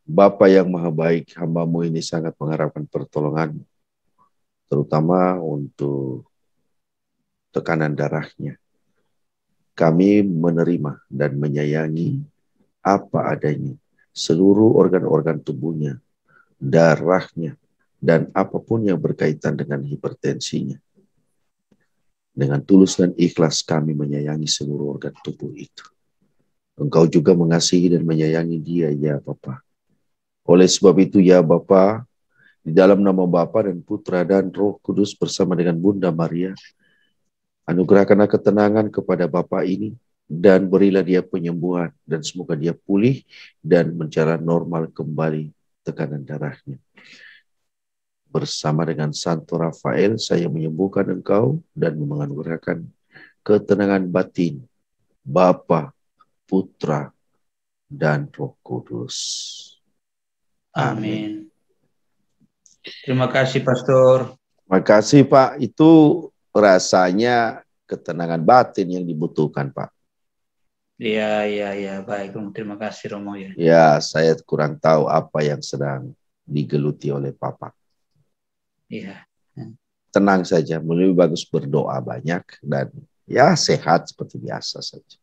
Bapa yang Maha Baik, hamba-Mu ini sangat mengharapkan pertolongan, terutama untuk tekanan darahnya. Kami menerima dan menyayangi apa adanya, seluruh organ-organ tubuhnya, darahnya, dan apapun yang berkaitan dengan hipertensinya. Dengan tulus dan ikhlas kami menyayangi seluruh organ tubuh itu. Engkau juga mengasihi dan menyayangi dia, ya Bapa. Oleh sebab itu, ya Bapa, di dalam nama Bapa dan Putra dan Roh Kudus bersama dengan Bunda Maria, anugerahkanlah ketenangan kepada Bapa ini, dan berilah dia penyembuhan, dan semoga dia pulih dan menjalan normal kembali tekanan darahnya. Bersama dengan Santo Rafael, saya menyembuhkan engkau dan menganugerahkan ketenangan batin, Bapa, Putra, dan Roh Kudus. Amin. Terima kasih, Pastor. Terima kasih, Pak. Itu rasanya ketenangan batin yang dibutuhkan, Pak. Iya. Baik, terima kasih, Romo. Ya. Ya, saya kurang tahu apa yang sedang digeluti oleh Papa. Iya. Tenang saja, lebih bagus berdoa banyak dan ya sehat seperti biasa saja.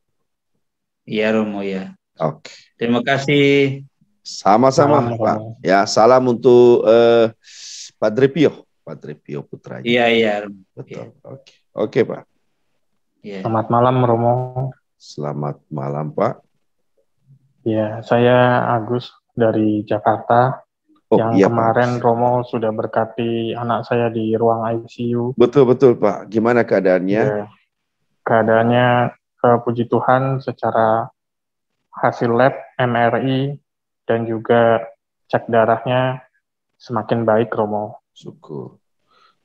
Iya, Romo, ya. Oke. Terima kasih. Sama-sama, Pak. Ya, salam untuk Padre Pio putranya. Iya. Betul. Ya. Oke, Pak. Ya. Selamat malam, Romo. Selamat malam, Pak. Ya, saya Agus dari Jakarta. Yang kemarin Pak. Romo sudah berkati anak saya di ruang ICU. Betul, Pak. Gimana keadaannya? Ya, keadaannya, puji Tuhan, secara hasil lab, MRI, dan juga cek darahnya semakin baik, Romo. Syukur.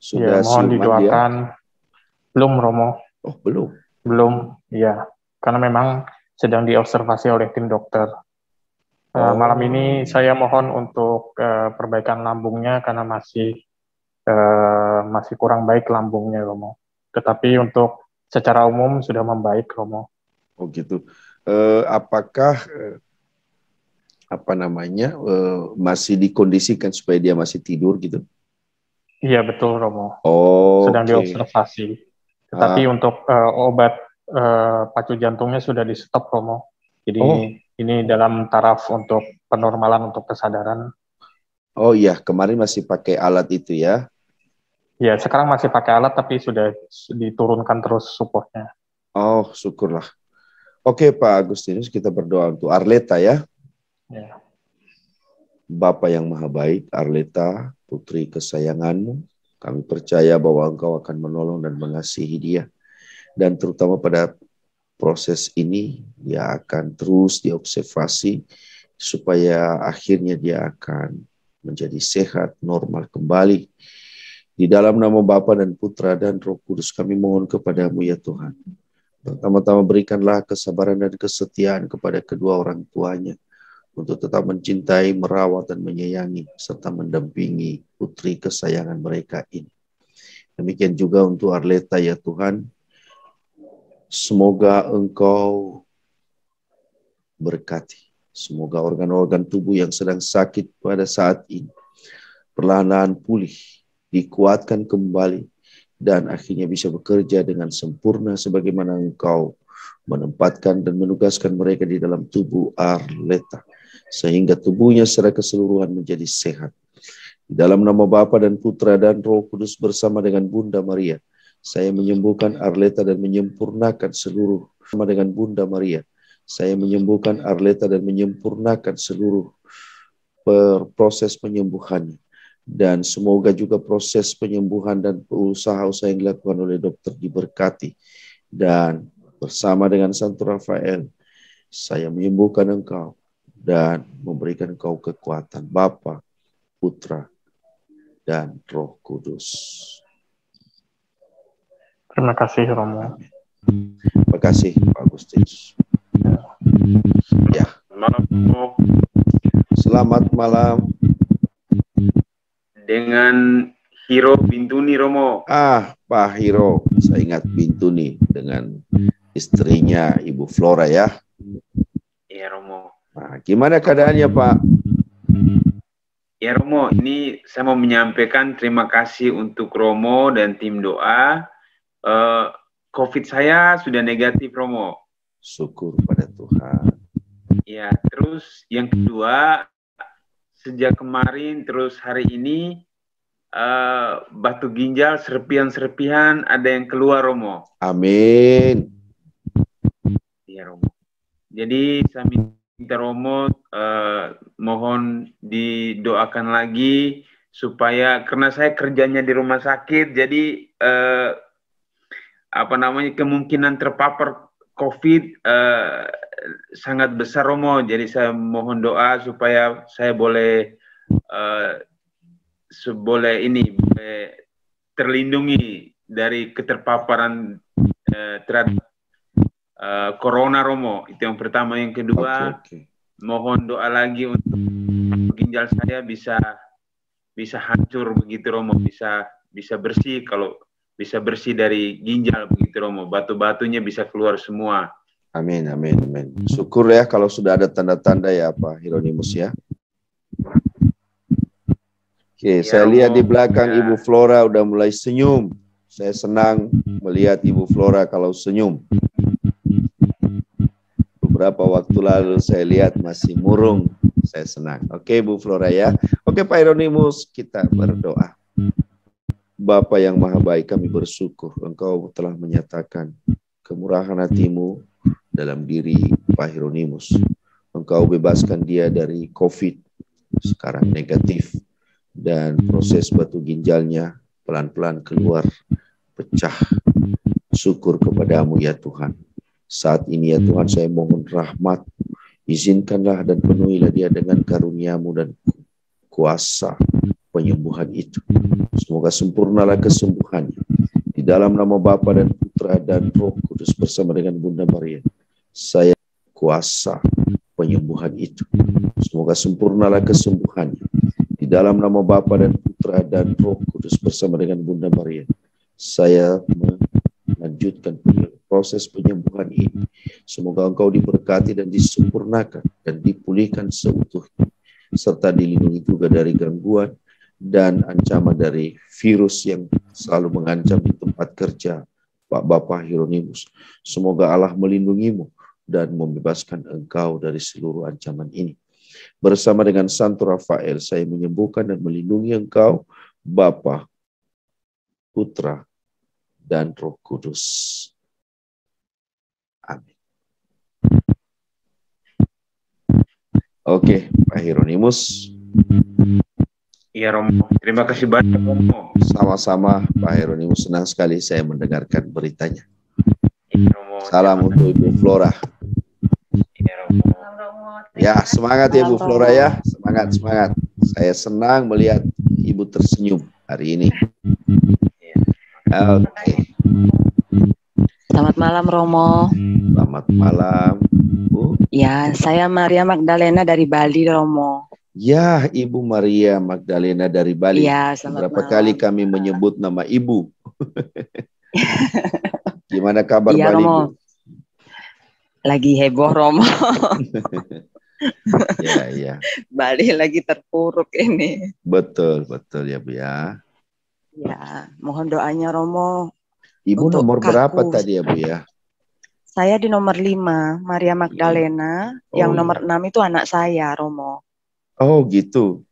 Sudah ya, mohon didoakan. Dia? Belum, Romo. Oh, belum? Belum, ya. Karena memang sedang diobservasi oleh tim dokter. Malam ini saya mohon untuk perbaikan lambungnya karena masih kurang baik lambungnya, Romo. Tetapi untuk secara umum sudah membaik, Romo. Oh gitu. Apakah masih dikondisikan supaya dia masih tidur gitu? Iya betul, Romo. Oh. Sedang diobservasi. Tetapi untuk obat pacu jantungnya sudah di stop, Romo. Jadi ini dalam taraf untuk penormalan untuk kesadaran. Oh iya, kemarin masih pakai alat itu ya? Ya, sekarang masih pakai alat tapi sudah diturunkan terus supportnya. Oh, syukurlah. Oke, Pak Agustinus, kita berdoa untuk Arleta ya. Ya. Bapa yang Maha Baik, Arleta, putri kesayanganmu, kami percaya bahwa Engkau akan menolong dan mengasihi dia. Dan terutama pada proses ini, dia akan terus diobservasi supaya akhirnya dia akan menjadi sehat, normal kembali. Di dalam nama Bapa dan Putra dan Roh Kudus kami mohon kepadamu ya Tuhan. Pertama-tama berikanlah kesabaran dan kesetiaan kepada kedua orang tuanya untuk tetap mencintai, merawat, dan menyayangi, serta mendampingi putri kesayangan mereka ini. Demikian juga untuk Arleta ya Tuhan. Semoga Engkau berkati. Semoga organ-organ tubuh yang sedang sakit pada saat ini perlahan-lahan pulih, dikuatkan kembali, dan akhirnya bisa bekerja dengan sempurna sebagaimana Engkau menempatkan dan menugaskan mereka di dalam tubuh Arleta, sehingga tubuhnya secara keseluruhan menjadi sehat. Di dalam nama Bapa dan Putra dan Roh Kudus bersama dengan Bunda Maria, saya menyembuhkan Arleta dan menyempurnakan seluruh sama dengan Bunda Maria. Saya menyembuhkan Arleta dan menyempurnakan seluruh proses penyembuhannya. Dan semoga juga proses penyembuhan dan usaha-usaha yang dilakukan oleh dokter diberkati. Dan bersama dengan Santo Rafael, saya menyembuhkan engkau dan memberikan engkau kekuatan Bapa, Putra, dan Roh Kudus. Terima kasih, Romo. Terima kasih, Pak Agustinus. Ya. Selamat malam. Dengan Hiro Bintuni, Romo. Pak Hiro. Saya ingat Bintuni dengan istrinya Ibu Flora ya. Iya, Romo. Nah, gimana keadaannya, Pak? Ya, Romo. Ini saya mau menyampaikan terima kasih untuk Romo dan tim doa. COVID saya sudah negatif, Romo. Syukur pada Tuhan. Ya, terus yang kedua, sejak kemarin terus hari ini batu ginjal, serpihan-serpihan ada yang keluar, Romo. Amin. Iya, Romo. Jadi saya minta Romo mohon didoakan lagi supaya, karena saya kerjanya di rumah sakit, jadi kemungkinan terpapar COVID sangat besar, Romo. Jadi saya mohon doa supaya saya boleh terlindungi dari keterpaparan terhadap corona, Romo. Itu yang pertama. Yang kedua, mohon doa lagi untuk ginjal saya bisa hancur begitu, Romo. Bisa bersih, kalau bisa bersih dari ginjal begitu, Romo. Batu-batunya bisa keluar semua. Amin, amin, amin. Syukur ya kalau sudah ada tanda-tanda ya Pak Hieronymus ya. Oke, saya lihat di belakang Ibu Flora udah mulai senyum. Saya senang melihat Ibu Flora kalau senyum. Beberapa waktu lalu saya lihat masih murung. Saya senang. Oke, Bu Flora ya. Oke, Pak Hieronymus, kita berdoa. Bapa yang Maha Baik, kami bersyukur Engkau telah menyatakan kemurahan hati-Mu dalam diri Pak Hieronymus. Engkau bebaskan dia dari COVID, sekarang negatif. Dan proses batu ginjalnya pelan-pelan keluar, pecah. Syukur kepadamu ya Tuhan. Saat ini ya Tuhan, saya mohon rahmat. Izinkanlah dan penuhilah dia dengan karunia-Mu dan kuasa penyembuhan itu. Semoga sempurnalah kesembuhannya. Di dalam nama Bapa dan Putra dan Roh Kudus bersama dengan Bunda Maria, saya kuasa penyembuhan itu. Semoga sempurnalah kesembuhannya. Di dalam nama Bapa dan Putra dan Roh Kudus bersama dengan Bunda Maria, saya melanjutkan proses penyembuhan ini. Semoga Engkau diberkati dan disempurnakan dan dipulihkan seutuhnya, serta dilindungi juga dari gangguan dan ancaman dari virus yang selalu mengancam di tempat kerja Pak Bapak Hieronymus. Semoga Allah melindungimu dan membebaskan engkau dari seluruh ancaman ini. Bersama dengan Santo Rafael, saya menyembuhkan dan melindungi engkau, Bapa, Putra, dan Roh Kudus. Amin. Oke, Pak Hieronymus. Iya, Romo. Terima kasih banyak, Romo. Sama-sama, Pak Hieronymus. Senang sekali saya mendengarkan beritanya. Iya, Romo. Salam untuk Ibu Flora. Iya, Romo. Ya, semangat ya Bu Flora ya. Semangat, semangat. Saya senang melihat Ibu tersenyum hari ini. Oke. Selamat malam, Romo. Selamat malam, Bu. Ya, saya Maria Magdalena dari Bali, Romo. Ya, Ibu Maria Magdalena dari Bali. Ya, selamat berapa malam. kali kami menyebut nama Ibu. Gimana kabar Ya, Bali, Romo. Bu? Lagi heboh, Romo. Ya, ya. Bali lagi terpuruk ini. Betul, betul ya Bu ya. Ya, mohon doanya, Romo. Ibu untuk nomor berapa kaku. tadi ya Bu ya? Saya di nomor 5, Maria Magdalena. Yang Oh, nomor 6 itu anak saya, Romo. Oh gitu.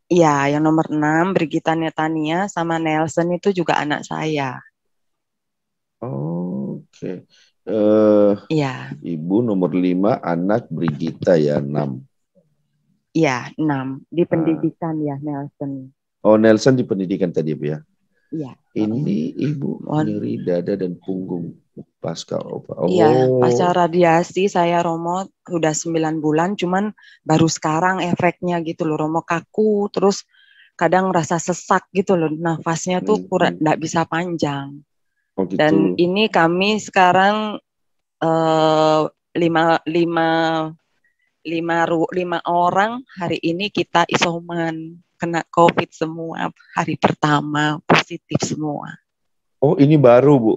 Iya, yang nomor 6, Brigita Netania sama Nelson itu juga anak saya. Oh, oke. Iya, Ibu nomor 5, anak Brigita ya 6. iya, 6. Di pendidikan ya, Nelson. Oh, Nelson di pendidikan tadi Bu ya. Iya. Ini Ibu nyeri dada dan punggung pasca obat. Oh. Iya, pasca radiasi saya, Romo, udah 9 bulan, cuman baru sekarang efeknya gitu loh, Romo, kaku, terus kadang rasa sesak gitu loh, nafasnya tuh kurang, nggak bisa panjang. Oh, gitu. Dan ini kami sekarang 5 orang hari ini kita isoman, kena COVID semua, hari pertama positif semua. Oh, ini baru Bu?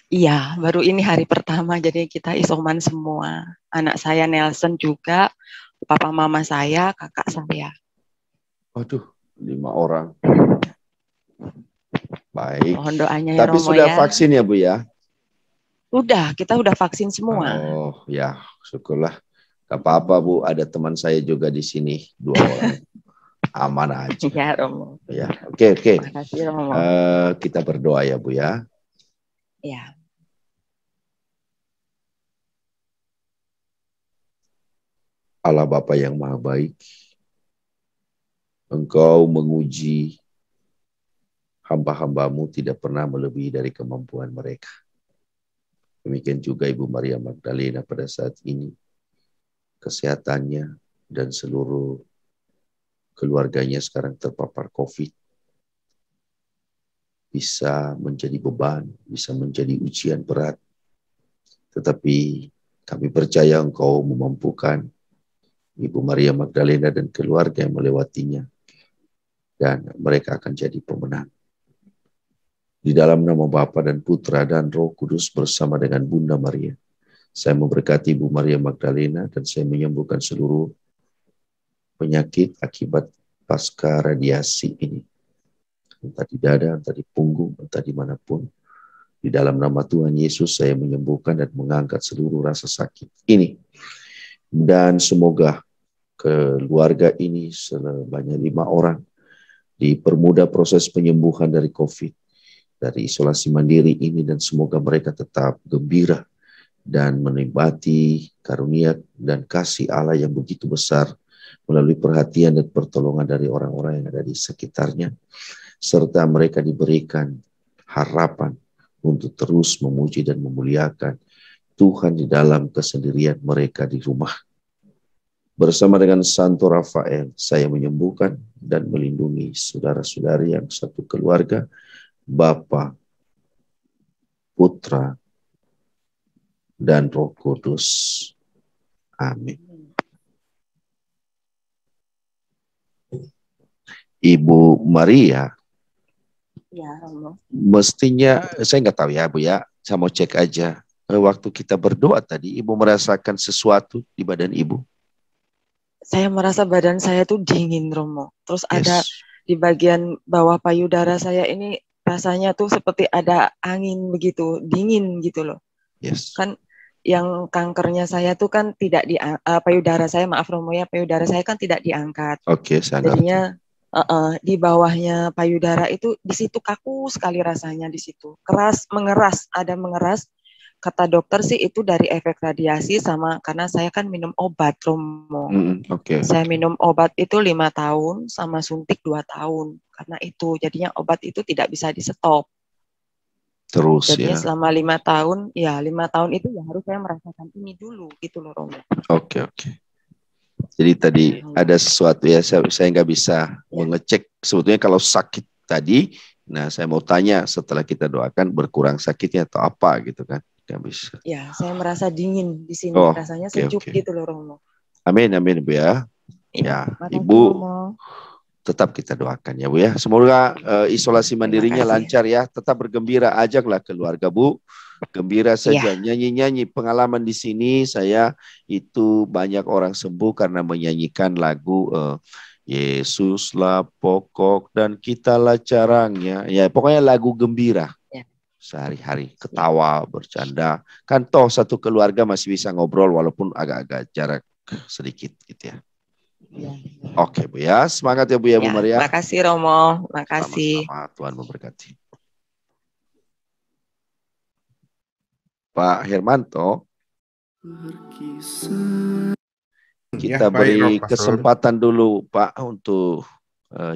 Iya, baru ini hari pertama, jadi kita isoman semua. Anak saya Nelson juga, papa mama saya, kakak saya. Waduh, 5 orang. Baik. Mohon doanya ya, Tapi Romo, sudah ya. vaksin ya Bu ya? Kita udah vaksin semua. Oh ya, syukurlah. Gak apa-apa Bu, ada teman saya juga di sini 2 orang. Aman aja. Ya, Romo. Ya, oke. Makasih, Romo. Kita berdoa ya, Bu ya. Ya. Allah Bapa yang Maha Baik, Engkau menguji hamba-hambamu tidak pernah melebihi dari kemampuan mereka. Demikian juga Ibu Maria Magdalena pada saat ini, kesehatannya dan seluruh keluarganya sekarang terpapar COVID. Bisa menjadi beban, bisa menjadi ujian berat. Tetapi kami percaya Engkau memampukan Ibu Maria Magdalena dan keluarga yang melewatinya. Dan mereka akan jadi pemenang. Di dalam nama Bapa dan Putra dan Roh Kudus bersama dengan Bunda Maria, saya memberkati Ibu Maria Magdalena dan saya menyembuhkan seluruh penyakit akibat pasca radiasi ini. Entah di dada, entah di punggung, entah dimanapun. Di dalam nama Tuhan Yesus saya menyembuhkan dan mengangkat seluruh rasa sakit ini. Dan semoga keluarga ini sebanyak 5 orang dipermudah proses penyembuhan dari COVID, dari isolasi mandiri ini, dan semoga mereka tetap gembira dan menikmati karunia dan kasih Allah yang begitu besar melalui perhatian dan pertolongan dari orang-orang yang ada di sekitarnya, serta mereka diberikan harapan untuk terus memuji dan memuliakan Tuhan di dalam kesendirian mereka di rumah. Bersama dengan Santo Rafael, saya menyembuhkan dan melindungi saudara-saudari yang satu keluarga, Bapa, Putra, dan Roh Kudus. Amin. Ibu Maria, ya, Romo. Mestinya, saya nggak tahu ya Bu ya, saya mau cek aja. Waktu kita berdoa tadi, Ibu merasakan sesuatu di badan Ibu? Saya merasa badan saya tuh dingin, Romo. Terus ada di bagian bawah payudara saya ini rasanya tuh seperti ada angin begitu, dingin gitu loh. Kan yang kankernya saya tuh kan tidak di payudara saya, maaf Romo ya, payudara saya kan tidak diangkat. Oke, saya jadinya di bawahnya payudara itu di situ kaku sekali rasanya di situ. Keras, mengeras, ada mengeras. Kata dokter sih itu dari efek radiasi sama karena saya kan minum obat, Romo. Saya minum obat itu 5 tahun sama suntik 2 tahun. Karena itu jadinya obat itu tidak bisa di stop. Terus jadinya ya. Selama 5 tahun, ya 5 tahun itu ya harus saya merasakan ini dulu gitu loh, Romo. Oke. Jadi tadi ada sesuatu ya, saya nggak bisa mengecek sebetulnya kalau sakit tadi. Nah saya mau tanya setelah kita doakan berkurang sakitnya atau apa gitu kan. Gak bisa. Ya, saya merasa dingin di sini, rasanya sejuk gitu loh, Romo. Amin Bu ya. Ya, makasih, Ibu Romo. tetap kita doakan ya Bu ya. Semoga isolasi mandirinya lancar ya. Tetap bergembira, ajaklah keluarga Bu. Gembira saja, nyanyi-nyanyi. Pengalaman di sini saya itu banyak orang sembuh karena menyanyikan lagu Yesuslah pokok dan kitalah carangnya. Ya, pokoknya lagu gembira. Sehari-hari ketawa, bercanda. Kan toh satu keluarga masih bisa ngobrol walaupun agak-agak jarak sedikit gitu ya. Oke Bu ya, semangat ya Bu ya, Bu Maria. Makasih Romo, makasih. Sama-sama, Tuhan memberkati. Pak Hermanto, kita beri kesempatan dulu Pak untuk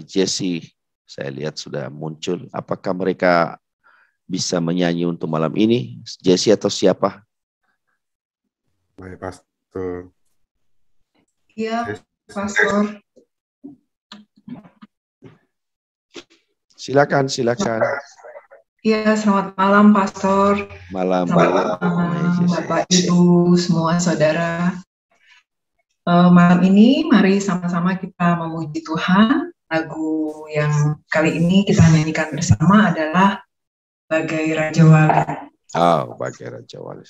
Jesse. Saya lihat sudah muncul. Apakah mereka bisa menyanyi untuk malam ini? Jesse atau siapa? Baik, Pastor. Iya, Pastor. Silakan. Iya, selamat malam, Pastor. Malam. Bapak, Ibu, semua saudara. Malam ini, mari sama-sama kita memuji Tuhan. Lagu yang kali ini kita nyanyikan bersama adalah Bagai Raja Wali. Bagai Raja Wali.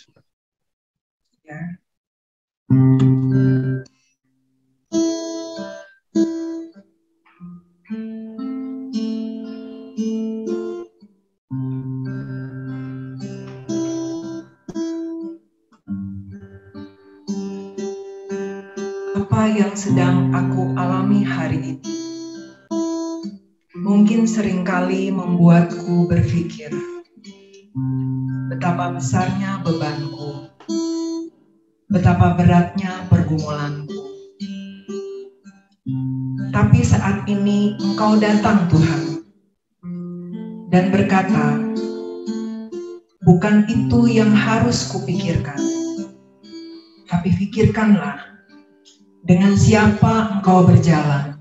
Ya. Apa yang sedang aku alami hari ini? mungkin seringkali membuatku berpikir betapa besarnya bebanku, betapa beratnya pergumulanku. Tapi saat ini Engkau datang Tuhan dan berkata, bukan itu yang harus kupikirkan, tapi pikirkanlah dengan siapa engkau berjalan,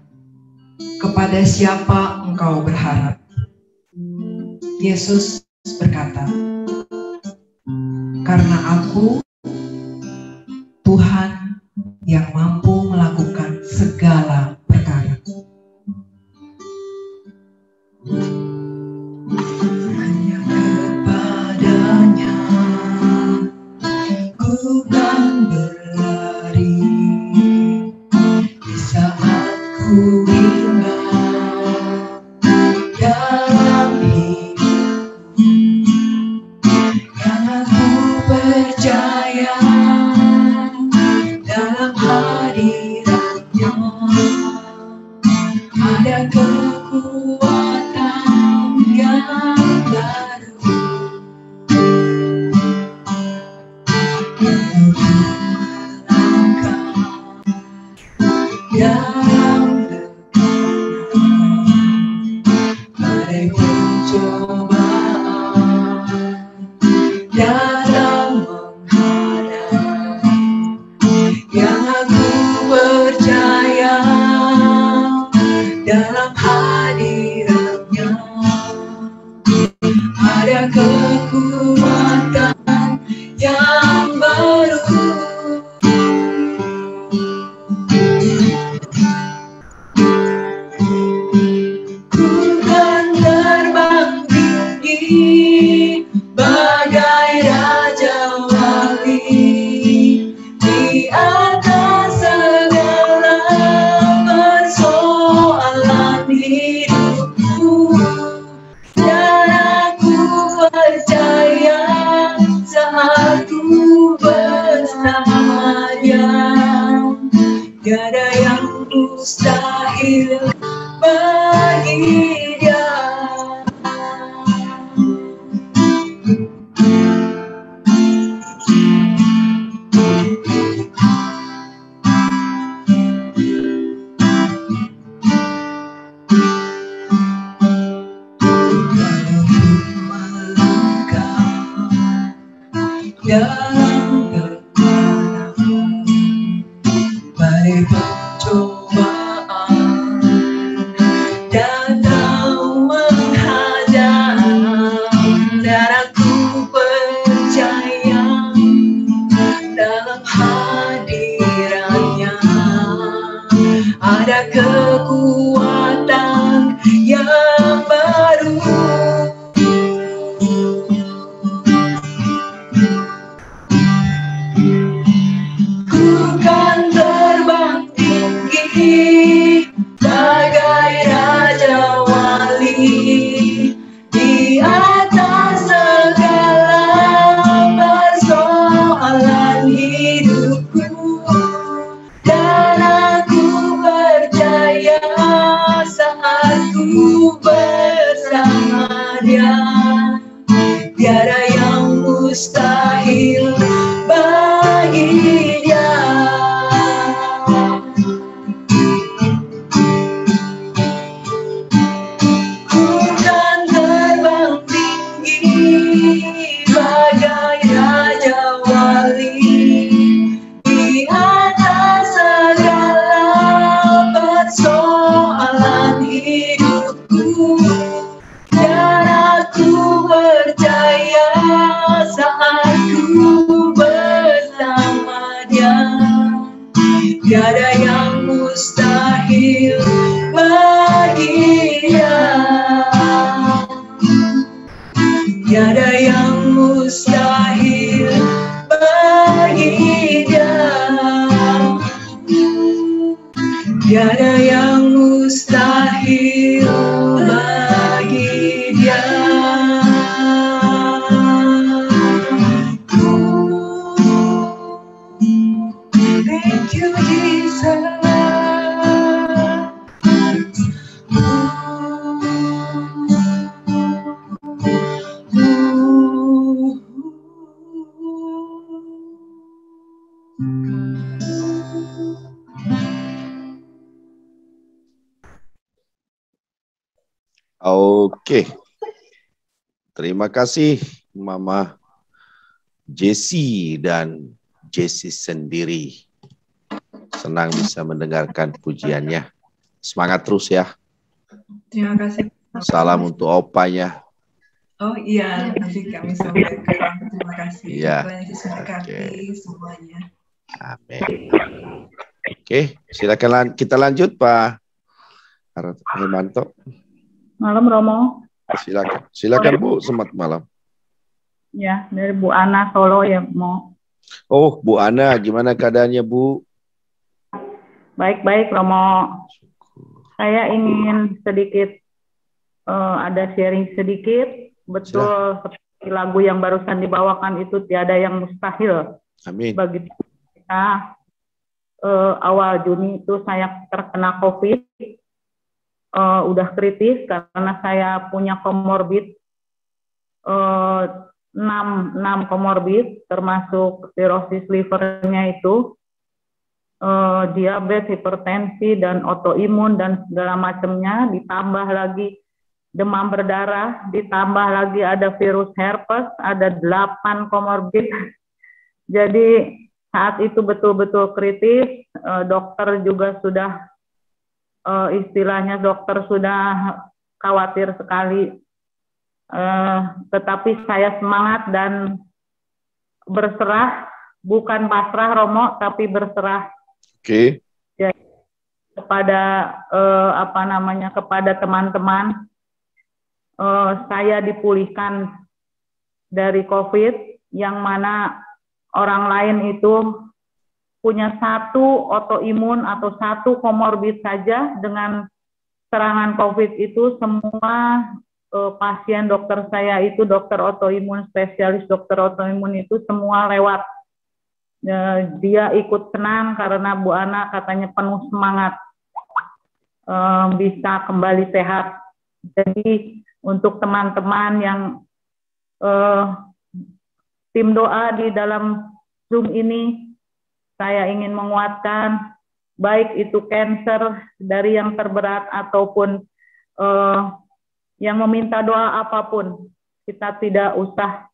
kepada siapa engkau berharap. Yesus berkata, karena aku Tuhan yang mampu melakukan segala perkara. Hanya kepadanya ku kan berlari di saat ku bimbang dalam hidupku, yang aku percaya dalam hadiratnya ada kekuatan yang baru untuk melangkah yang badai pencobaan dalam menghadapi, yang aku percaya dalam hadiratnya ada kekuatan yang baru. Ku kan terbang tinggi bagai raja wali di atas segala persoalan hidupku, dan aku percaya saat ku bersama Dia, tiada yang mustahil bagi Dia. Dalam tekanan badai pencobaan Oke. Terima kasih Mama Jessie dan Jessie sendiri. Senang bisa mendengarkan pujiannya. Semangat terus ya. Terima kasih. Salam untuk opanya. Oh iya, nanti kami sampaikan. Terima kasih. Iya. Tuhan Yesus memberkati semuanya. Amin. Oke, silakan kita lanjut Pak Hermanto. Malam Romo. Silakan Bu, selamat malam. Ya, dari Bu Ana Solo ya, Mo. Oh, Bu Ana, gimana keadaannya Bu? Baik-baik Romo. Saya ingin sedikit ada sharing sedikit. Betul seperti lagu yang barusan dibawakan itu, tiada yang mustahil. Amin. Bagi kita awal Juni itu saya terkena COVID. Udah kritis karena saya punya komorbid 6 komorbid, termasuk sirosis livernya itu, diabetes, hipertensi, dan autoimun, dan segala macamnya, ditambah lagi demam berdarah, ditambah lagi ada virus herpes, ada 8 komorbid. Jadi saat itu betul-betul kritis, dokter juga sudah istilahnya dokter sudah khawatir sekali, tetapi saya semangat dan berserah, bukan pasrah Romo, tapi berserah. Oke. Jadi, kepada kepada teman-teman, saya dipulihkan dari COVID, yang mana orang lain itu punya satu autoimun atau satu komorbid saja. Dengan serangan COVID itu semua pasien dokter saya itu dokter autoimun, spesialis dokter autoimun itu semua lewat. Dia ikut senang karena Bu Ana katanya penuh semangat bisa kembali sehat. Jadi untuk teman-teman yang tim doa di dalam Zoom ini, saya ingin menguatkan, baik itu cancer dari yang terberat ataupun yang meminta doa apapun, kita tidak usah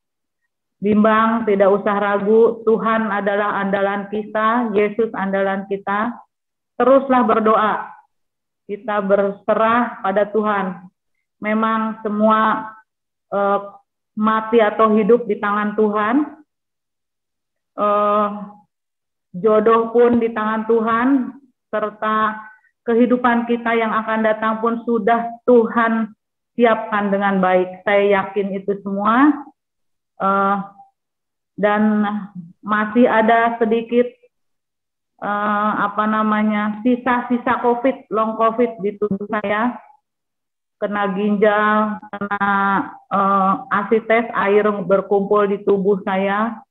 bimbang, tidak usah ragu. Tuhan adalah andalan kita, Yesus andalan kita. Teruslah berdoa, kita berserah pada Tuhan. Memang semua mati atau hidup di tangan Tuhan. Jodoh pun di tangan Tuhan, serta kehidupan kita yang akan datang pun sudah Tuhan siapkan dengan baik. Saya yakin itu semua. Dan masih ada sedikit sisa-sisa COVID, long COVID di tubuh saya. Kena ginjal, kena asites, air berkumpul di tubuh saya.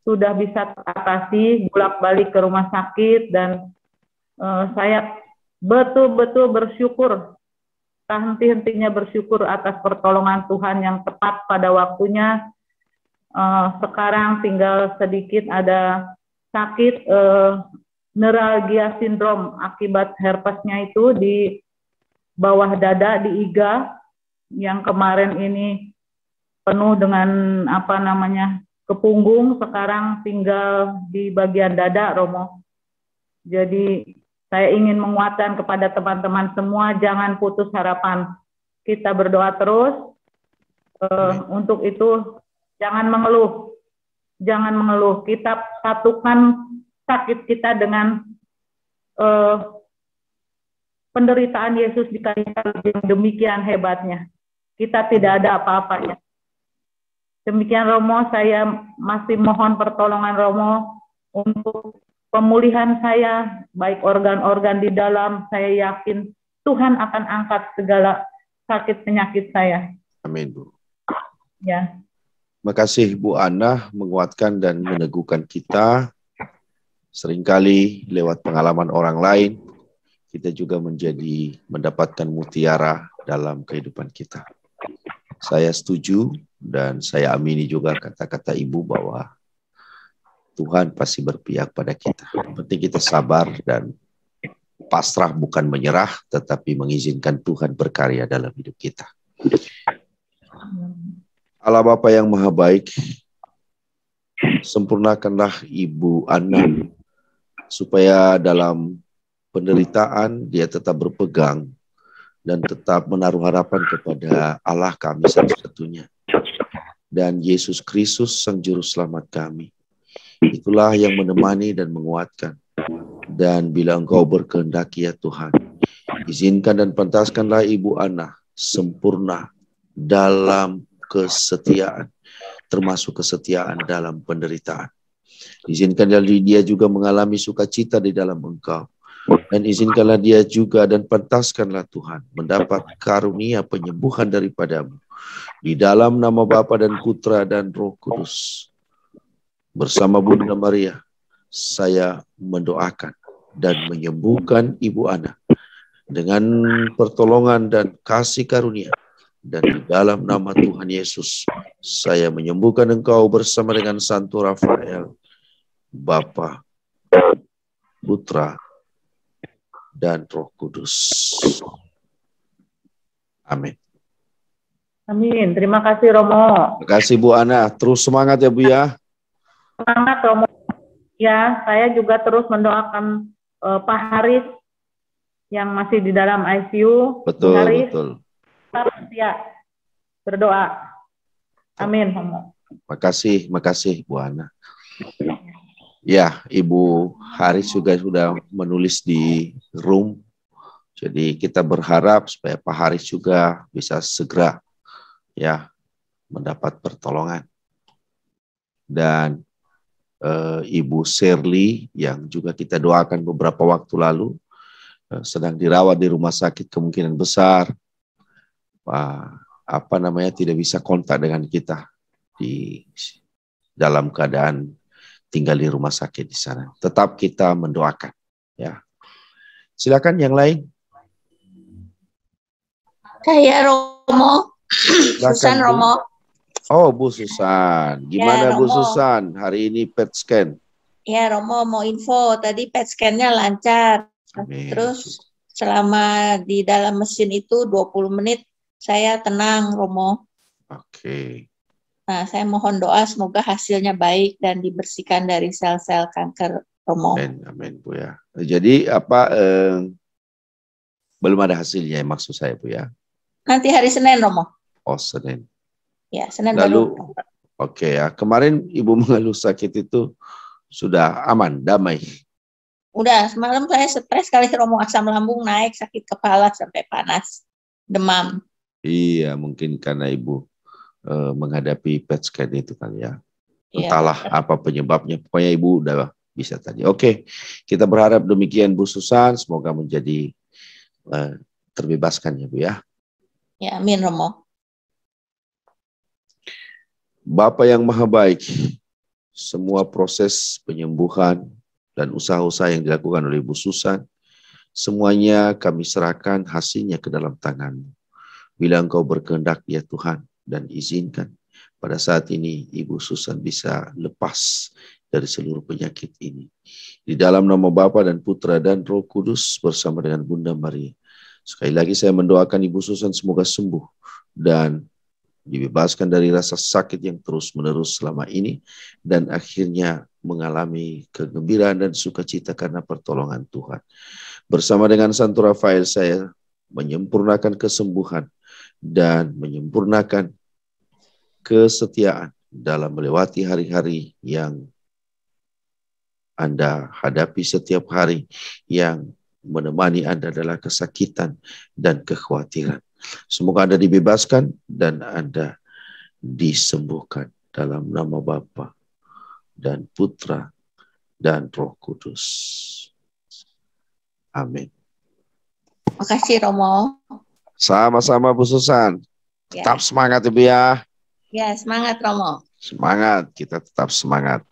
Sudah bisa teratasi, bolak-balik ke rumah sakit, dan saya betul-betul bersyukur, tak henti-hentinya bersyukur atas pertolongan Tuhan yang tepat pada waktunya. Sekarang tinggal sedikit ada sakit neuralgia sindrom akibat herpesnya itu di bawah dada, di iga, yang kemarin ini penuh dengan ke punggung, sekarang tinggal di bagian dada, Romo. Jadi saya ingin menguatkan kepada teman-teman semua, jangan putus harapan. Kita berdoa terus. Untuk itu jangan mengeluh. Jangan mengeluh. Kita satukan sakit kita dengan penderitaan Yesus di kayu salib yang demikian hebatnya. Kita tidak ada apa-apanya. Demikian Romo, saya masih mohon pertolongan Romo untuk pemulihan saya, baik organ-organ di dalam. Saya yakin Tuhan akan angkat segala sakit penyakit saya. Amin, Bu. Ya. Terima kasih Bu Ana menguatkan dan meneguhkan kita. Seringkali lewat pengalaman orang lain, kita juga mendapatkan mutiara dalam kehidupan kita. Saya setuju dan saya amini juga kata-kata Ibu bahwa Tuhan pasti berpihak pada kita. Yang penting kita sabar dan pasrah bukan menyerah, tetapi mengizinkan Tuhan berkarya dalam hidup kita. Allah Bapa yang Maha Baik, sempurnakanlah Ibu Ana, supaya dalam penderitaan dia tetap berpegang dan tetap menaruh harapan kepada Allah kami satu-satunya. Dan Yesus Kristus Sang Juru Selamat kami. Itulah yang menemani dan menguatkan. Dan bila Engkau berkehendak ya Tuhan, izinkan dan pantaskanlah Ibu Ana sempurna dalam kesetiaan, termasuk kesetiaan dalam penderitaan. Izinkanlah dia juga mengalami sukacita di dalam Engkau. Dan izinkanlah dia juga dan pantaskanlah Tuhan mendapat karunia penyembuhan daripadamu. Di dalam nama Bapa dan Putra dan Roh Kudus. Bersama Bunda Maria, saya mendoakan dan menyembuhkan Ibu Ana dengan pertolongan dan kasih karunia. Dan di dalam nama Tuhan Yesus, saya menyembuhkan engkau bersama dengan Santo Rafael, Bapa, Putra, dan Roh Kudus. Amin. Amin. Terima kasih Romo. Terima kasih Bu Ana. Terus semangat ya Bu ya. Semangat Romo. Ya, saya juga terus mendoakan Pak Haris yang masih di dalam ICU. Betul, Haris, betul. Tetap setia berdoa. Amin, Romo. Makasih Bu Ana. Ya, Ibu Haris juga sudah menulis di room. Jadi kita berharap supaya Pak Haris juga bisa segera ya mendapat pertolongan. Dan Ibu Shirley yang juga kita doakan beberapa waktu lalu sedang dirawat di rumah sakit, kemungkinan besar tidak bisa kontak dengan kita di dalam keadaan tinggal di rumah sakit di sana. Tetap kita mendoakan ya. Silakan yang lain. Saya Romo. Susan Romo. Oh, Bu Susan. Gimana ya, Bu Susan? Hari ini PET scan. Ya, Romo mau info. Tadi PET scan-nya lancar. Amin. Terus selama di dalam mesin itu 20 menit saya tenang, Romo. Oke. Nah, saya mohon doa semoga hasilnya baik dan dibersihkan dari sel-sel kanker, Romo. Amin, amin Bu ya. Jadi belum ada hasilnya maksud saya Bu ya? Nanti hari Senin, Romo. Oh, Senin. Ya, Senin lalu, baru. Oke ya. Kemarin Ibu mengeluh sakit itu sudah aman, damai. Udah, semalam saya stres kali, Romo, asam lambung naik, sakit kepala sampai panas, demam. Iya, mungkin karena Ibu menghadapi PET scan itu kan ya. Entahlah apa penyebabnya, pokoknya Ibu udah bisa tadi. Oke, kita berharap demikian Bu Susan, semoga menjadi terbebaskan ya Bu ya. Ya, amin Romo. Bapa yang Maha Baik, semua proses penyembuhan dan usaha-usaha yang dilakukan oleh Ibu Susan, semuanya kami serahkan hasilnya ke dalam tangan-Mu. Bila Engkau berkehendak ya Tuhan, dan izinkan pada saat ini Ibu Susan bisa lepas dari seluruh penyakit ini. Di dalam nama Bapa dan Putra dan Roh Kudus bersama dengan Bunda Maria. Sekali lagi saya mendoakan Ibu Susan semoga sembuh dan dibebaskan dari rasa sakit yang terus-menerus selama ini, dan akhirnya mengalami kegembiraan dan sukacita karena pertolongan Tuhan. Bersama dengan Santo Rafael saya menyempurnakan kesembuhan dan menyempurnakan kesetiaan dalam melewati hari-hari yang Anda hadapi setiap hari yang menemani Anda adalah kesakitan dan kekhawatiran. Semoga Anda dibebaskan dan Anda disembuhkan dalam nama Bapa dan Putra dan Roh Kudus. Amin. Makasih Romo. Sama-sama Bu Susan. Tetap semangat Ibu ya. Ya, semangat Romo. Semangat, kita tetap semangat.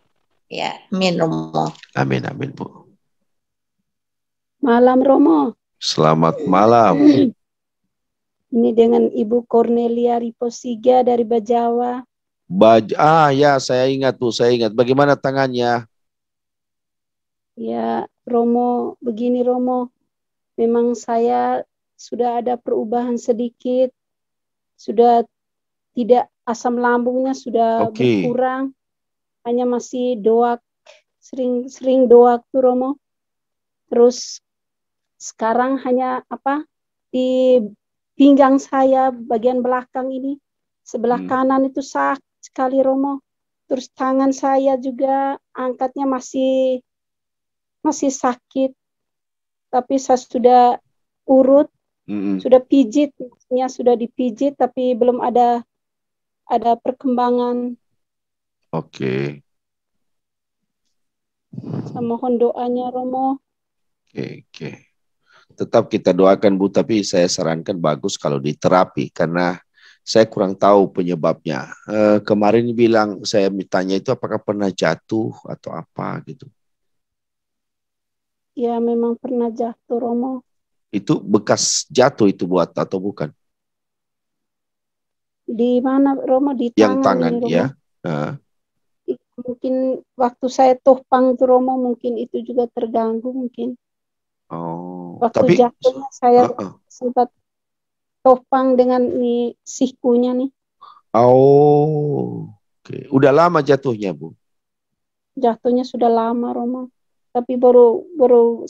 Ya, amin Romo. Amin, amin Bu. Malam Romo. Selamat malam. Ini dengan Ibu Cornelia Riposiga dari Bajawa. Ya, saya ingat Bu, saya ingat. Bagaimana tangannya? Ya, Romo, begini Romo. memang saya sudah ada perubahan sedikit, sudah tidak, asam lambungnya sudah berkurang, hanya masih doak, sering doak tuh Romo. Terus sekarang hanya di pinggang saya bagian belakang ini, sebelah kanan itu sakit sekali Romo. Terus tangan saya juga angkatnya masih sakit. Tapi saya sudah urut, sudah pijit, maksudnya sudah dipijit, tapi belum ada perkembangan. Oke. Saya mohon doanya Romo. Oke. Tetap kita doakan Bu, tapi saya sarankan bagus kalau diterapi karena saya kurang tahu penyebabnya. Kemarin bilang, saya bertanya itu apakah pernah jatuh atau apa gitu. Ya memang pernah jatuh Romo. Itu bekas jatuh itu buat atau bukan? Di mana Romo? Di Yang tangan tangan ini, Romo. ya. Mungkin waktu saya tohpang tuh Romo, mungkin itu juga terganggu mungkin. Oh. Waktu Tapi jatuhnya saya sempat tohpang dengan sikunya nih. Oh. Oke. Udah lama jatuhnya Bu? Jatuhnya sudah lama Romo. Tapi baru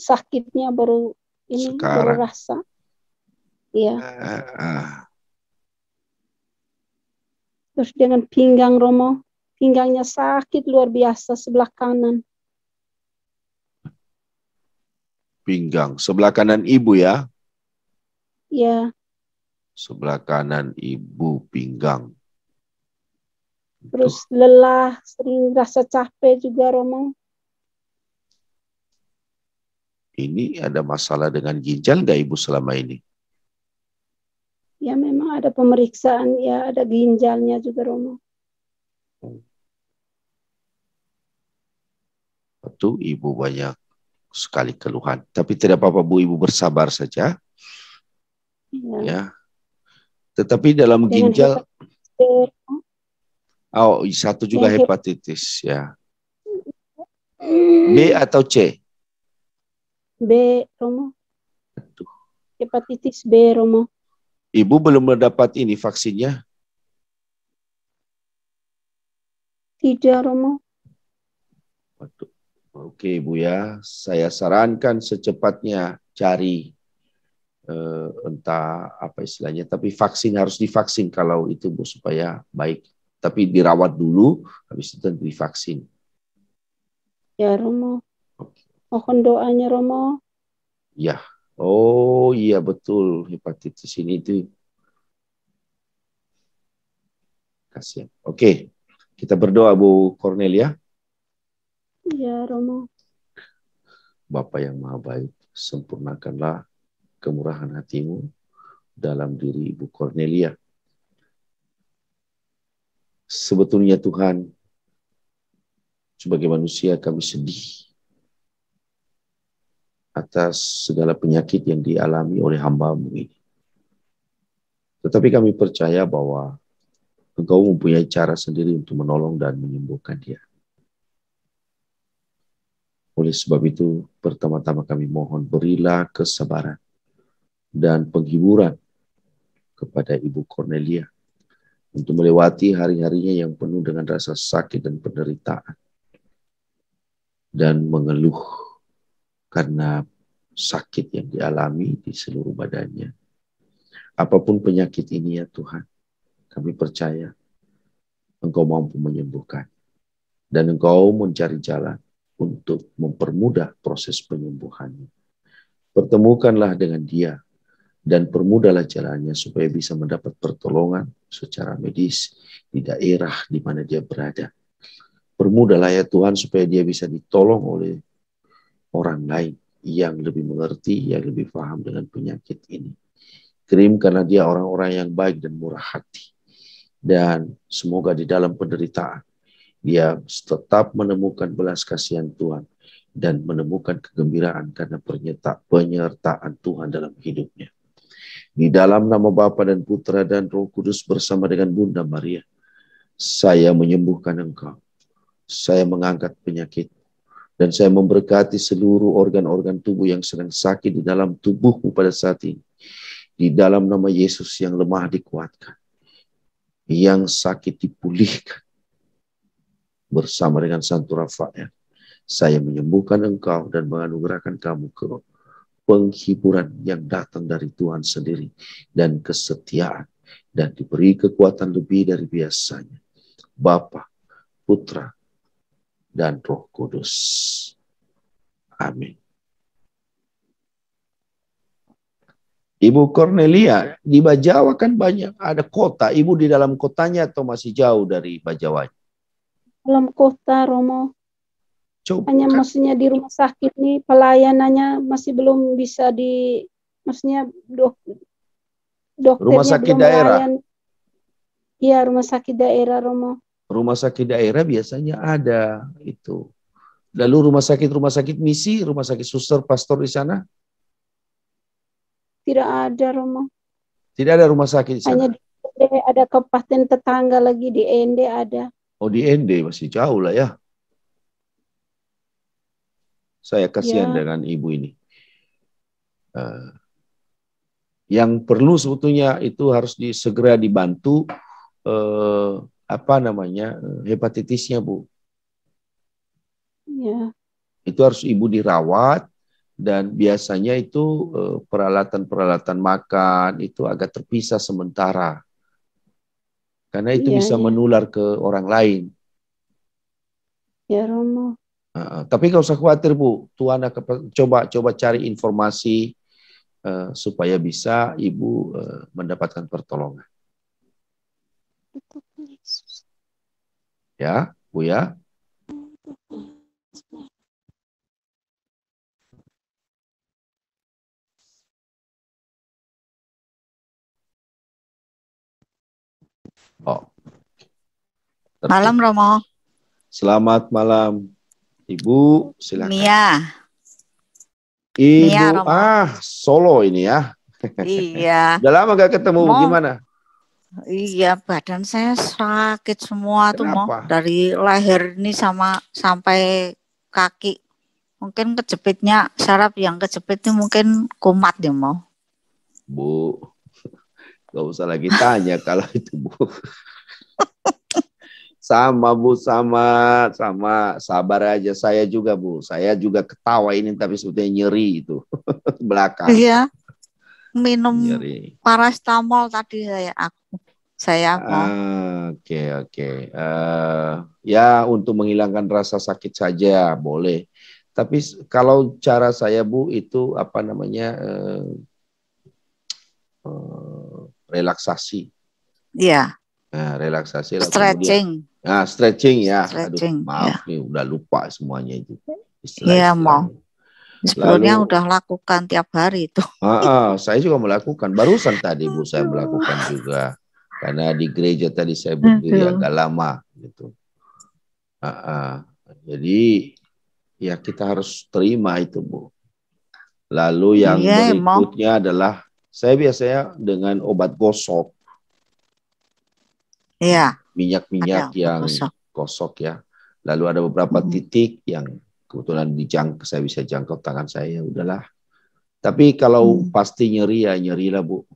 sakitnya baru sekarang. baru rasa. Iya. Terus dengan pinggang Romo, pinggangnya sakit luar biasa sebelah kanan. Pinggang sebelah kanan ibu ya? Iya. Sebelah kanan ibu pinggang. Terus lelah, sering rasa capek juga Romo. Ini ada masalah dengan ginjal nggak Ibu selama ini? Ya memang ada pemeriksaan, ya ada ginjalnya juga Romo. Itu Ibu banyak sekali keluhan. Tapi tidak apa-apa Bu, Ibu bersabar saja. Ya. Tetapi dalam ginjal, satu juga hepatitis ya. B atau C? B Romo. Hepatitis B Romo. Ibu belum mendapat ini vaksinnya? Tidak Romo. Oke Ibu ya, saya sarankan secepatnya cari entah apa istilahnya, tapi vaksin harus divaksin kalau itu Bu supaya baik. Tapi dirawat dulu, habis itu divaksin. Ya Romo. Mohon doanya Romo. Ya, oh iya betul hepatitis ini itu. Kasihan. Oke, kita berdoa Bu Cornelia. Ya Romo. Bapa yang Maha Baik, sempurnakanlah kemurahan hatimu dalam diri Ibu Cornelia. Sebetulnya Tuhan, sebagai manusia kami sedih atas segala penyakit yang dialami oleh hamba-Mu ini. Tetapi kami percaya bahwa Engkau mempunyai cara sendiri untuk menolong dan menyembuhkan dia. Oleh sebab itu, pertama-tama kami mohon berilah kesabaran dan penghiburan kepada Ibu Cornelia untuk melewati hari-harinya yang penuh dengan rasa sakit dan penderitaan dan mengeluh karena sakit yang dialami di seluruh badannya. Apapun penyakit ini ya Tuhan, kami percaya Engkau mampu menyembuhkan dan Engkau mencari jalan untuk mempermudah proses penyembuhannya. Pertemukanlah dengan dia dan permudahlah jalannya supaya bisa mendapat pertolongan secara medis di daerah di mana dia berada. Permudahlah ya Tuhan supaya dia bisa ditolong oleh orang lain yang lebih mengerti, yang lebih paham dengan penyakit ini. Kirimkanlah dia orang-orang yang baik dan murah hati. Dan semoga di dalam penderitaan, dia tetap menemukan belas kasihan Tuhan dan menemukan kegembiraan karena penyertaan Tuhan dalam hidupnya. Di dalam nama Bapa dan Putra dan Roh Kudus bersama dengan Bunda Maria, saya menyembuhkan engkau. Saya mengangkat penyakit. Dan saya memberkati seluruh organ-organ tubuh yang sedang sakit di dalam tubuhmu pada saat ini. Di dalam nama Yesus, yang lemah dikuatkan, yang sakit dipulihkan. Bersama dengan Santo Rafael, saya menyembuhkan engkau dan menganugerahkan kamu ke penghiburan yang datang dari Tuhan sendiri dan kesetiaan, dan diberi kekuatan lebih dari biasanya. Bapa, Putra, dan Roh Kudus. Amin. Ibu Cornelia, di Bajawa kan banyak ada kota. Ibu di dalam kotanya atau masih jauh dari Bajawa? Dalam kota, Romo. Coba. Hanya maksudnya di rumah sakit nih pelayanannya masih belum bisa maksudnya dokternya rumah sakit belum daerah. Iya, rumah sakit daerah, Romo. Rumah sakit daerah biasanya ada itu. Lalu rumah sakit misi, rumah sakit suster pastor di sana? Tidak ada, Romo. Tidak ada rumah sakit di sana. Hanya di Ende, ada kabupaten tetangga lagi di Ende ada. Oh, di Ende masih jauh lah ya. Saya kasihan dengan ibu ini. Yang perlu sebetulnya itu harus segera dibantu hepatitisnya, Bu. Ya. Itu harus ibu dirawat, dan biasanya itu peralatan-peralatan makan itu agak terpisah sementara. Karena itu bisa menular ke orang lain. Ya, Romo. Tapi nggak usah khawatir, Bu. Tuhan akan coba cari informasi supaya bisa ibu mendapatkan pertolongan. Ya, Bu ya. Oh. Malam, Romo. Selamat malam, Ibu. Silakan. Mia. Ibu, Mia, Solo ini ya. Iya. Udah lama gak ketemu, gimana? Iya, badan saya sakit semua. Kenapa? Tuh, Mo. Dari leher ini sampai kaki. Mungkin kejepitnya, saraf yang kejepit ini mungkin kumat ya, Mo. Bu, gak usah lagi tanya kalau itu, Bu. Sama, Bu, sama. Sabar aja. Saya juga, Bu. Saya juga ketawa ini, tapi sebetulnya nyeri itu. Belakang. Iya. Minum nyeri. Paracetamol tadi saya mau. Oke. Ya, untuk menghilangkan rasa sakit saja, boleh. Tapi kalau cara saya, Bu, itu relaksasi. Iya. Nah, relaksasi. Stretching. Stretching ya. Stretching, aduh, maaf nih, udah lupa semuanya itu. Iya, Mau. Sebelumnya udah lakukan tiap hari itu. Saya juga melakukan. Barusan tadi, Bu, saya melakukan juga. Karena di gereja tadi saya berdiri agak lama gitu. Jadi ya kita harus terima itu, Bu. Lalu yang berikutnya adalah saya biasanya dengan obat gosok. Iya. Minyak-minyak yang gosok ya. Lalu ada beberapa titik yang kebetulan saya bisa jangkau tangan saya, udahlah. Tapi kalau pasti nyeri ya nyeri lah, Bu.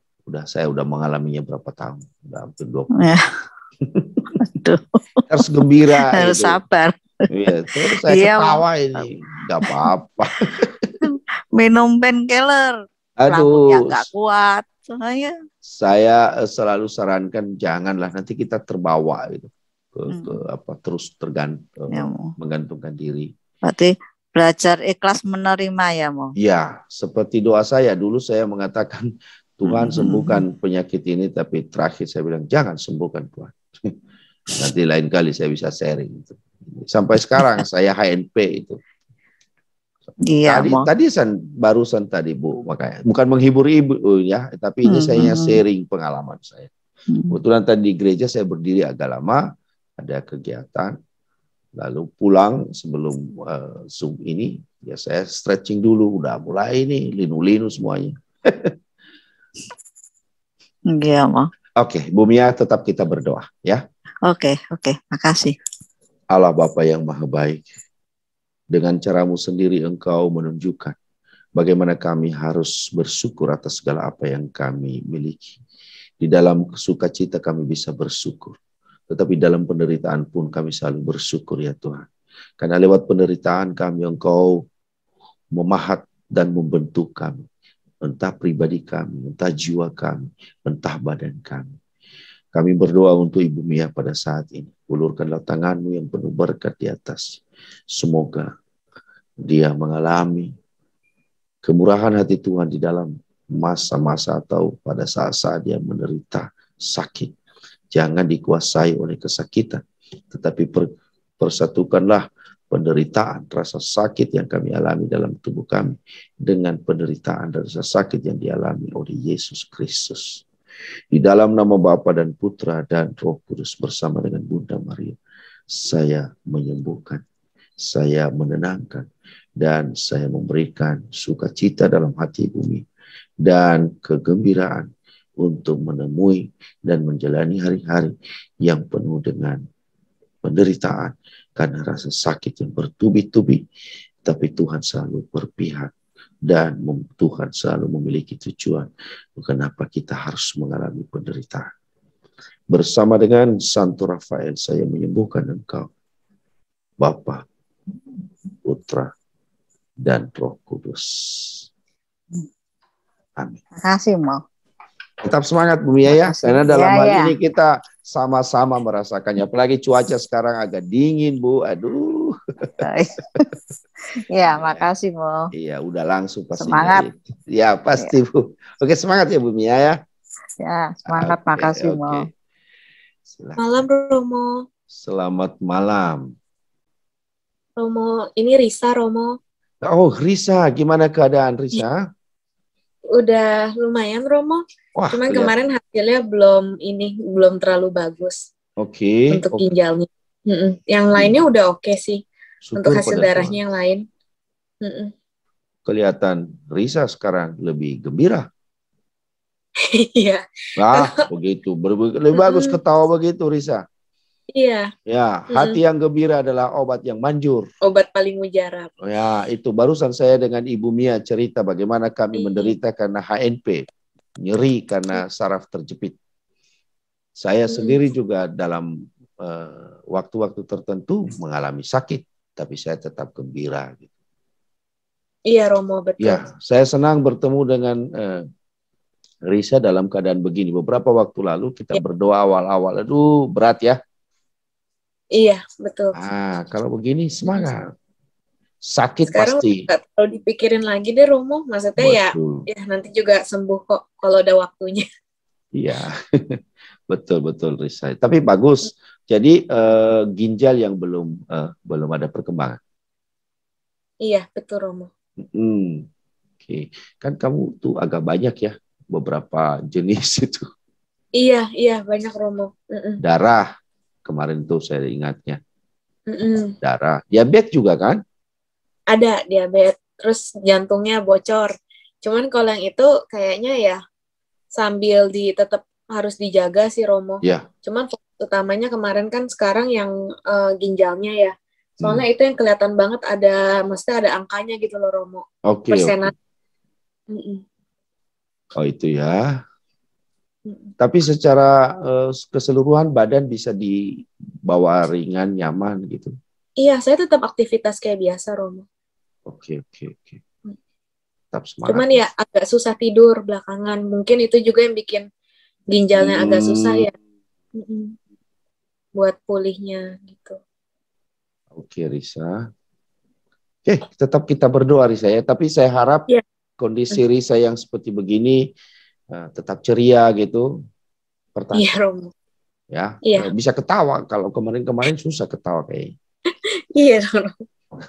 Saya udah mengalaminya berapa tahun. Udah hampir 20. Harus gembira. Harus sabar. Iya, terus saya ketawa ini. Gak apa-apa. Minum painkiller. Aduh. Yang gak kuat. Saya selalu sarankan janganlah, nanti kita terbawa gitu. Terus menggantungkan diri. Berarti belajar ikhlas menerima ya, Mo? Ya, seperti doa saya dulu, saya mengatakan Tuhan sembuhkan penyakit ini, tapi terakhir saya bilang jangan sembuhkan Tuhan. Nanti lain kali saya bisa sharing. Sampai sekarang saya HNP itu. Iya, barusan tadi, Bu, makanya bukan menghibur ibu ya, tapi ini saya sharing pengalaman saya. Kebetulan tadi di gereja saya berdiri agak lama, ada kegiatan, lalu pulang sebelum Zoom ini, ya saya stretching dulu, udah mulai ini linu-linu semuanya. Iya, Ma. Oke, Bu Mia, tetap kita berdoa ya. Oke, makasih. Allah Bapa yang Maha Baik, Dengan caramu sendiri Engkau menunjukkan bagaimana kami harus bersyukur atas segala apa yang kami miliki. Di dalam sukacita kami bisa bersyukur. Tetapi dalam penderitaan pun kami selalu bersyukur ya Tuhan. Karena lewat penderitaan kami Engkau memahat dan membentuk kami. Entah pribadi kami, entah jiwa kami, entah badan kami. Kami berdoa untuk Ibu Mia pada saat ini. Ulurkanlah tanganmu yang penuh berkat di atas. Semoga dia mengalami kemurahan hati Tuhan di dalam masa-masa atau pada saat-saat dia menderita sakit. Jangan dikuasai oleh kesakitan, tetapi persatukanlah penderitaan, rasa sakit yang kami alami dalam tubuh kami dengan penderitaan dan rasa sakit yang dialami oleh Yesus Kristus. Di dalam nama Bapa dan Putra dan Roh Kudus bersama dengan Bunda Maria, saya menyembuhkan, saya menenangkan, dan saya memberikan sukacita dalam hati bumi dan kegembiraan untuk menemui dan menjalani hari-hari yang penuh dengan penderitaan karena rasa sakit yang bertubi-tubi, tapi Tuhan selalu berpihak dan Tuhan selalu memiliki tujuan kenapa kita harus mengalami penderitaan. Bersama dengan Santo Rafael saya menyembuhkan engkau, Bapa, Putra, dan Roh Kudus. Amin. Terima kasih, Mo. Tetap semangat Bu Mia ya, karena dalam hal ini kita sama-sama merasakannya. Apalagi cuaca sekarang agak dingin Bu, aduh. Ya, makasih Mo. Iya, udah langsung pasti. Semangat. Ya, pasti Bu. Oke, semangat ya Bu Mia ya. Ya, semangat, makasih Mo. Malam Romo. Selamat malam. Romo, ini Risa Romo. Oh, Risa, gimana keadaan Risa? Udah lumayan Romo. Wah, cuman kemarin hasilnya belum terlalu bagus. Oke. Untuk ginjalnya. Yang lainnya udah oke sih. Syukur untuk hasil darahnya yang lain. Kelihatan Risa sekarang lebih gembira. Iya. Begitu. Lebih bagus ketawa begitu Risa. Iya. Ya, hati yang gembira adalah obat yang manjur. Obat paling mujarab. Ya, itu barusan saya dengan Ibu Mia cerita bagaimana kami menderita karena HNP, nyeri karena saraf terjepit. Saya sendiri juga dalam waktu-waktu tertentu mengalami sakit, tapi saya tetap gembira. Gitu. Iya, Romo, betul. Ya, saya senang bertemu dengan Risa dalam keadaan begini. Beberapa waktu lalu kita berdoa awal-awal, aduh berat ya. Iya, betul. Kalau begini semangat. Sakit sekarang pasti. Sekarang nggak terlalu dipikirin lagi deh, Romo. Maksudnya ya nanti juga sembuh kok kalau ada waktunya. Iya, betul Risa. Tapi bagus. Jadi ginjal yang belum ada perkembangan. Iya, betul Romo. Oke. Kan kamu tuh agak banyak ya beberapa jenis itu. Iya banyak Romo. Darah. Kemarin tuh saya ingatnya. Darah. Diabetes juga kan? Ada diabetes. Terus jantungnya bocor. Cuman kalau yang itu kayaknya ya sambil tetap harus dijaga sih Romo. Ya. Cuman utamanya kemarin kan sekarang yang ginjalnya ya. Soalnya itu yang kelihatan banget maksudnya ada angkanya gitu loh Romo. Oke. Persenan. Oh itu ya. Tapi secara keseluruhan badan bisa dibawa ringan, nyaman gitu. Iya, saya tetap aktivitas kayak biasa, Romo. Oke. Tetap semangat. Cuman ya agak susah tidur belakangan. Mungkin itu juga yang bikin ginjalnya agak susah ya. Buat pulihnya gitu. Oke, Risa. Oke, tetap kita berdoa Risa ya. Tapi saya harap kondisi Risa yang seperti begini tetap ceria gitu. Iya, Romo. Ya, bisa ketawa. Kalau kemarin-kemarin susah ketawa kayaknya. Iya, Romo.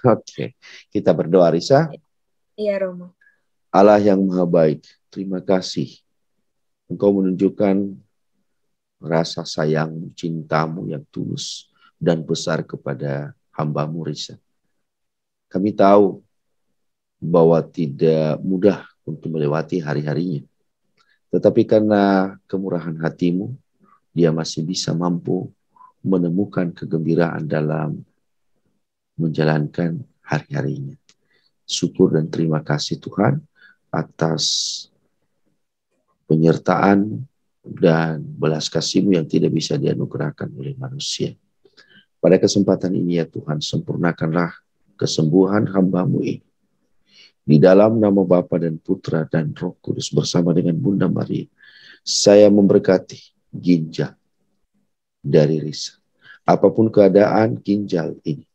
Oke, kita berdoa Risa. Iya, Romo. Allah yang Maha Baik, terima kasih. Engkau menunjukkan rasa sayang, cintamu yang tulus dan besar kepada hamba-Mu Risa. Kami tahu bahwa tidak mudah untuk melewati hari-harinya. Tetapi karena kemurahan hati-Mu, dia masih bisa mampu menemukan kegembiraan dalam menjalankan hari-harinya. Syukur dan terima kasih Tuhan atas penyertaan dan belas kasih-Mu yang tidak bisa dianugerahkan oleh manusia. Pada kesempatan ini ya Tuhan, sempurnakanlah kesembuhan hamba-Mu ini. Di dalam nama Bapa dan Putra dan Roh Kudus bersama dengan Bunda Maria, saya memberkati ginjal dari Risa. Apapun keadaan ginjal ini,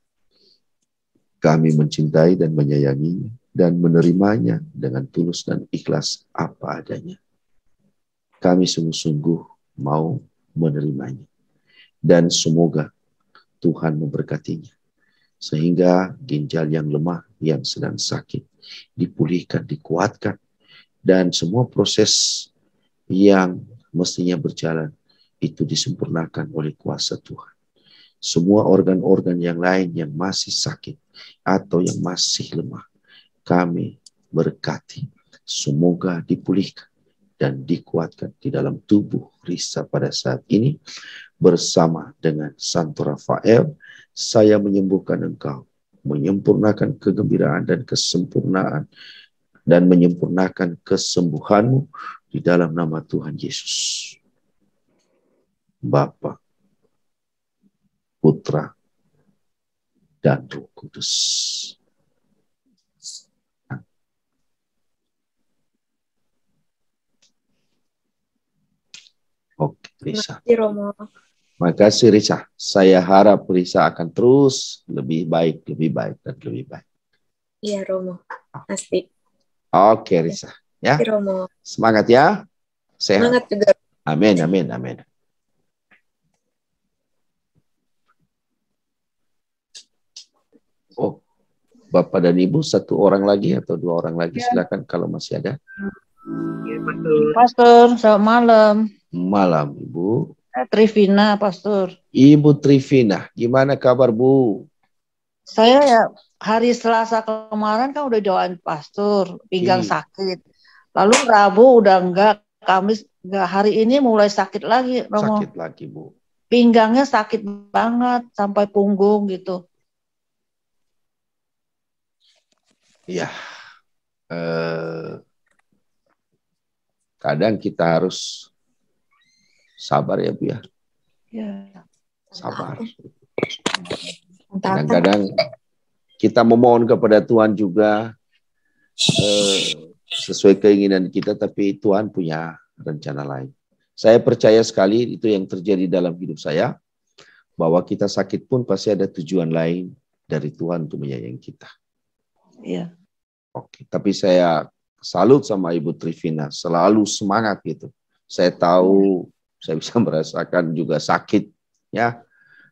kami mencintai dan menyayanginya dan menerimanya dengan tulus dan ikhlas apa adanya. Kami sungguh-sungguh mau menerimanya. Dan semoga Tuhan memberkatinya. Sehingga ginjal yang lemah, yang sedang sakit, dipulihkan, dikuatkan. Dan semua proses yang mestinya berjalan, itu disempurnakan oleh kuasa Tuhan. Semua organ-organ yang lain yang masih sakit, atau yang masih lemah, kami berkati. Semoga dipulihkan dan dikuatkan di dalam tubuh Risa pada saat ini. Bersama dengan Santo Rafael, saya menyembuhkan engkau, menyempurnakan kegembiraan dan kesempurnaan, dan menyempurnakan kesembuhanmu di dalam nama Tuhan Yesus. Bapa, Putra, dan Roh Kudus. Oke, Risa. Terima kasih Risa. Saya harap Risa akan terus lebih baik, dan lebih baik. Iya, Romo. Pasti. Oke, Risa. Ya. Romo. Semangat ya. Sehat. Semangat juga. Amin, amin, amin. Oh, Bapak dan Ibu, satu orang lagi atau dua orang lagi, silakan kalau masih ada. Pastor, selamat malam. Malam, Ibu. Trivina, Pastor. Ibu Trivina, gimana kabar, Bu? Saya ya hari Selasa kemarin kan udah doain Pastor, pinggang sakit. Lalu Rabu udah enggak, Kamis enggak, hari ini mulai sakit lagi, Romo. Sakit lagi, Bu. Pinggangnya sakit banget sampai punggung gitu. Iya. Kadang kita harus sabar ya Bu ya. Ya. Sabar. Kadang-kadang kita memohon kepada Tuhan juga sesuai keinginan kita, tapi Tuhan punya rencana lain. Saya percaya sekali itu yang terjadi dalam hidup saya, bahwa kita sakit pun pasti ada tujuan lain dari Tuhan untuk menyayangi kita. Iya. Oke, tapi saya salut sama Ibu Trivina, selalu semangat gitu. Saya tahu, saya bisa merasakan juga sakit, ya.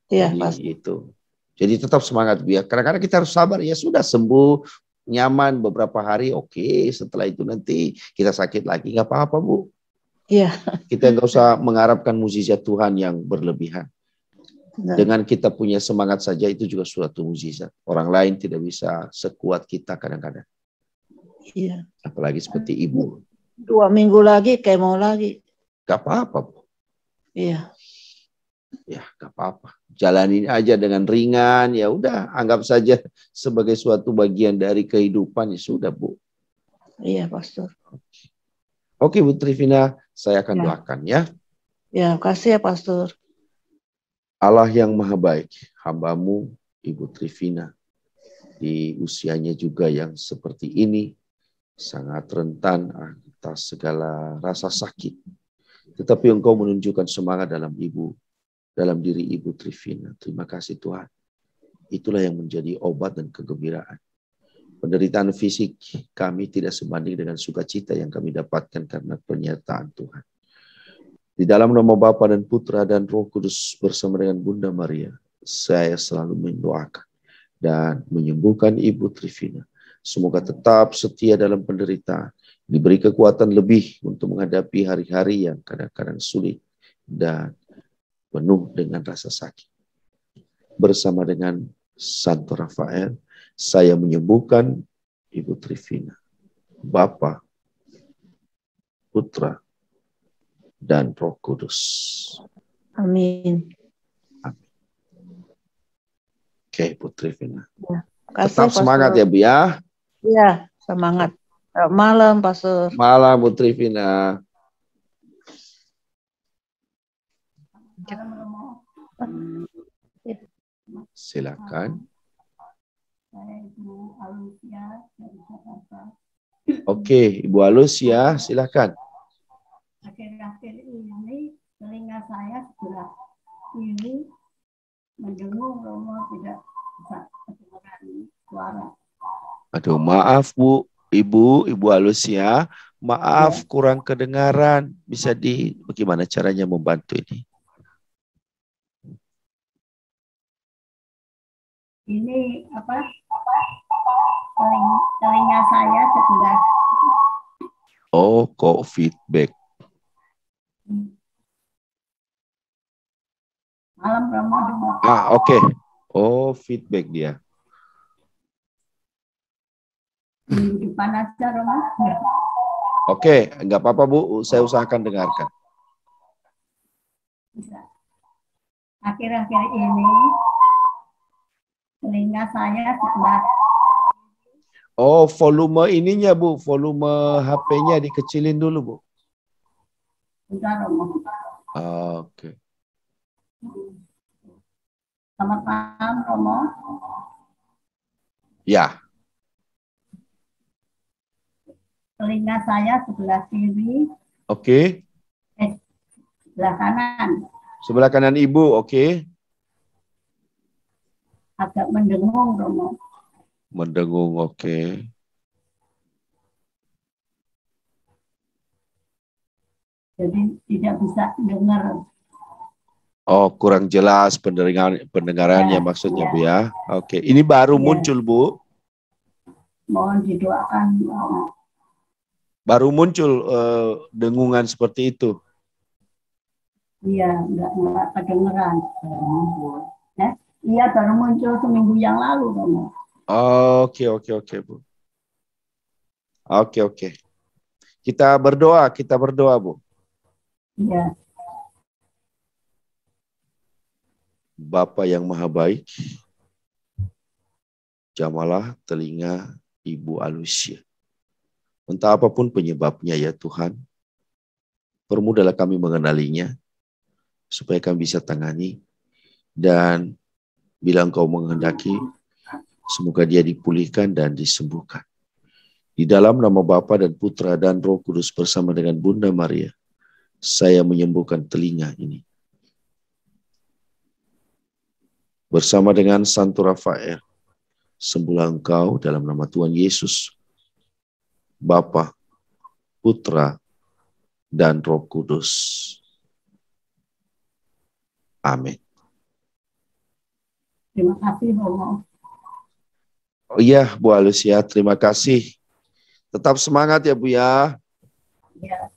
Iya, pasti. Itu. Jadi tetap semangat, biar kadang-kadang kita harus sabar. Ya sudah sembuh, nyaman beberapa hari, oke. Setelah itu nanti kita sakit lagi, nggak apa-apa Bu. Iya. Kita nggak usah mengharapkan mukjizat Tuhan yang berlebihan. Nah. Dengan kita punya semangat saja itu juga suatu mukjizat. Orang lain tidak bisa sekuat kita kadang-kadang. Iya. Apalagi seperti Ibu. 2 minggu lagi kayak mau lagi. Gak apa-apa, Bu. Iya. Ya, gak apa-apa. Jalanin aja dengan ringan, ya udah, anggap saja sebagai suatu bagian dari kehidupan, ya sudah, Bu. Iya, Pastor. Oke, Bu Trivina, saya akan doakan ya. Ya, kasih ya, Pastor. Allah yang maha baik, hamba-Mu, Ibu Trivina, di usianya juga yang seperti ini, sangat rentan atas segala rasa sakit. Tetapi Engkau menunjukkan semangat dalam diri Ibu Trivina. Terima kasih Tuhan. Itulah yang menjadi obat dan kegembiraan. Penderitaan fisik kami tidak sebanding dengan sukacita yang kami dapatkan karena penyertaan Tuhan. Di dalam nama Bapa dan Putra dan Roh Kudus bersama dengan Bunda Maria, saya selalu mendoakan dan menyembuhkan Ibu Trivina. Semoga tetap setia dalam penderitaan, diberi kekuatan lebih untuk menghadapi hari-hari yang kadang-kadang sulit dan penuh dengan rasa sakit. Bersama dengan Santo Rafael, saya menyembuhkan Ibu Trivina. Bapa, Putra, dan Roh Kudus. Amin. Amin. Oke, Ibu Trivina. Ya. Tetap semangat ya Bu ya. Iya, semangat. Malam Pastor. Malam Bu Trivina. Silakan. Oke, Ibu Alusia, silakan. Akhir-akhir ini telinga saya sebelah kiri mendengung, Romo tidak bisa mendengar suara. Aduh, maaf Bu, Ibu Alusia, maaf kurang kedengaran. Bisa bagaimana caranya membantu ini? Ini apa? Telinga saya sebelah. Oh, kok feedback. Malam Romo. Oke. Oh, feedback dia. Di depan aja Romo. Oke, enggak apa-apa Bu, saya usahakan dengarkan. Bisa. Akhir-akhir ini telinga saya sebelah. Oh, volume ininya Bu, volume HP-nya dikecilin dulu Bu. Sudah Romo. Oke. Selamat malam Romo. Ya. Telinga saya sebelah kiri. Oke. Sebelah kanan. Sebelah kanan Ibu, oke. Agak mendengung Romo. Mendengung, oke. Jadi tidak bisa dengar. Oh, kurang jelas pendengarannya maksudnya Bu ya. Oke, ini baru muncul Bu. Mohon didoakan. Baru muncul dengungan seperti itu. Iya, enggak kedengeran. Iya, baru muncul seminggu yang lalu, Romo. Oke Bu. Oke. Kita berdoa Bu. Iya. Bapa yang Maha Baik, jamalah telinga Ibu Alusia. Entah apapun penyebabnya ya Tuhan, permudahlah kami mengenalinya, supaya kami bisa tangani, dan bila Engkau menghendaki, semoga dia dipulihkan dan disembuhkan. Di dalam nama Bapa dan Putra dan Roh Kudus bersama dengan Bunda Maria, saya menyembuhkan telinga ini. Bersama dengan Santo Rafael, sembuhlah engkau dalam nama Tuhan Yesus, Bapa, Putra, dan Roh Kudus. Amin. Terima kasih, Romo. Oh iya, Bu Alusia, terima kasih. Tetap semangat ya Bu ya. Ya.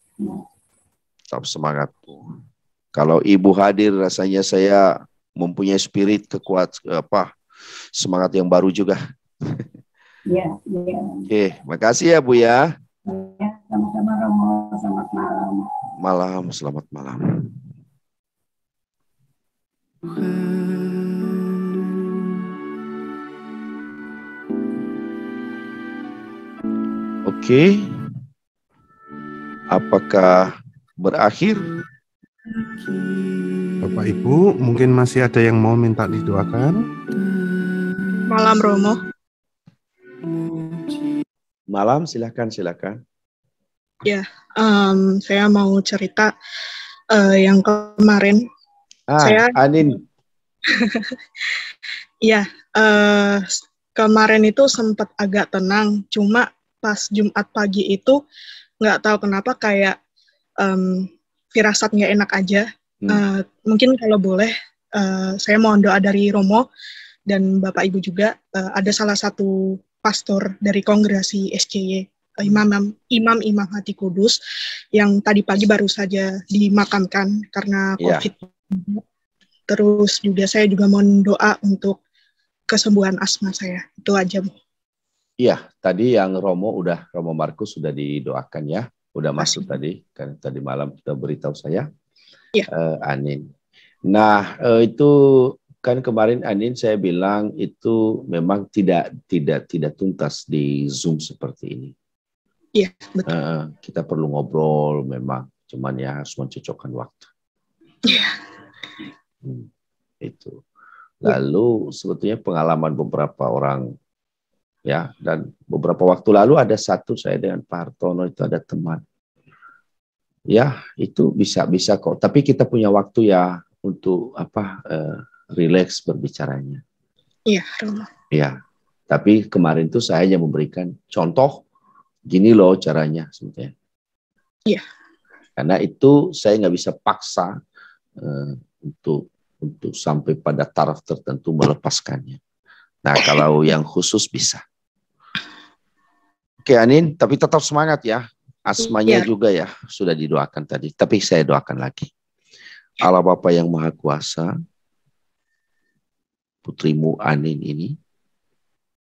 Tetap semangat Bu. Kalau Ibu hadir, rasanya saya mempunyai spirit semangat yang baru juga. Iya. Oke, makasih ya Bu ya. Ya, sama-sama Romo. Selamat malam. Selamat malam. Oke. Apakah berakhir? Bapak Ibu, mungkin masih ada yang mau minta didoakan? Malam Romo. Malam, silakan. Ya, saya mau cerita yang kemarin. Saya Anin. Ya, kemarin itu sempat agak tenang, cuma pas Jumat pagi itu nggak tahu kenapa kayak firasat nggak enak aja. Mungkin kalau boleh, saya mohon doa dari Romo dan Bapak Ibu juga. Ada salah satu pastor dari kongregasi SCY, Imam Hati Kudus, yang tadi pagi baru saja dimakamkan karena COVID. Terus juga saya juga mohon doa untuk kesembuhan asma saya. Itu aja, Bu. Iya, tadi yang Romo Markus sudah didoakan ya. Udah masuk tadi, kan tadi malam sudah beritahu saya. Ya. Anin. Nah, itu kan kemarin Anin saya bilang itu memang tidak tuntas di Zoom seperti ini. Iya, betul. Kita perlu ngobrol memang, cuman ya harus mencocokkan waktu. Iya. Itu. Lalu sebetulnya pengalaman beberapa orang ya, dan beberapa waktu lalu ada satu saya dengan Pak Hartono itu ada teman. Ya, itu bisa kok. Tapi kita punya waktu ya untuk rileks berbicaranya. Iya, Romo. Ya. Tapi kemarin tuh saya hanya memberikan contoh gini loh caranya sebetulnya. Iya. Karena itu saya nggak bisa paksa untuk sampai pada taraf tertentu melepaskannya. Nah, kalau yang khusus bisa. Oke, Anin, tapi tetap semangat ya. Asmanya juga ya, sudah didoakan tadi. Tapi saya doakan lagi. Allah Bapa yang Maha Kuasa, putrimu Anin ini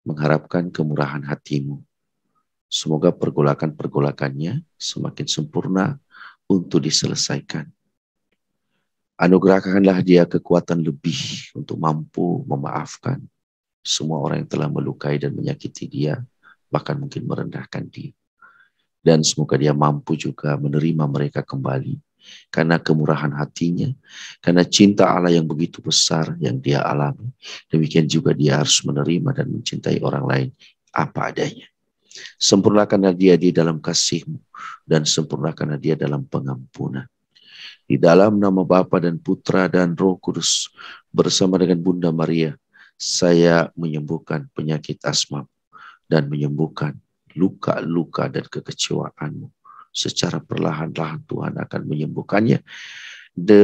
mengharapkan kemurahan hatimu. Semoga pergolakan-pergolakannya semakin sempurna untuk diselesaikan. Anugerahkanlah dia kekuatan lebih untuk mampu memaafkan semua orang yang telah melukai dan menyakiti dia, bahkan mungkin merendahkan dia. Dan semoga dia mampu juga menerima mereka kembali karena kemurahan hatinya, karena cinta Allah yang begitu besar yang dia alami. Demikian juga dia harus menerima dan mencintai orang lain apa adanya. Sempurnakanlah dia di dalam kasih-Mu dan sempurnakanlah dia dalam pengampunan. Di dalam nama Bapa dan Putra dan Roh Kudus bersama dengan Bunda Maria, saya menyembuhkan penyakit asma dan menyembuhkan luka-luka dan kekecewaan-Mu. Secara perlahan-lahan Tuhan akan menyembuhkannya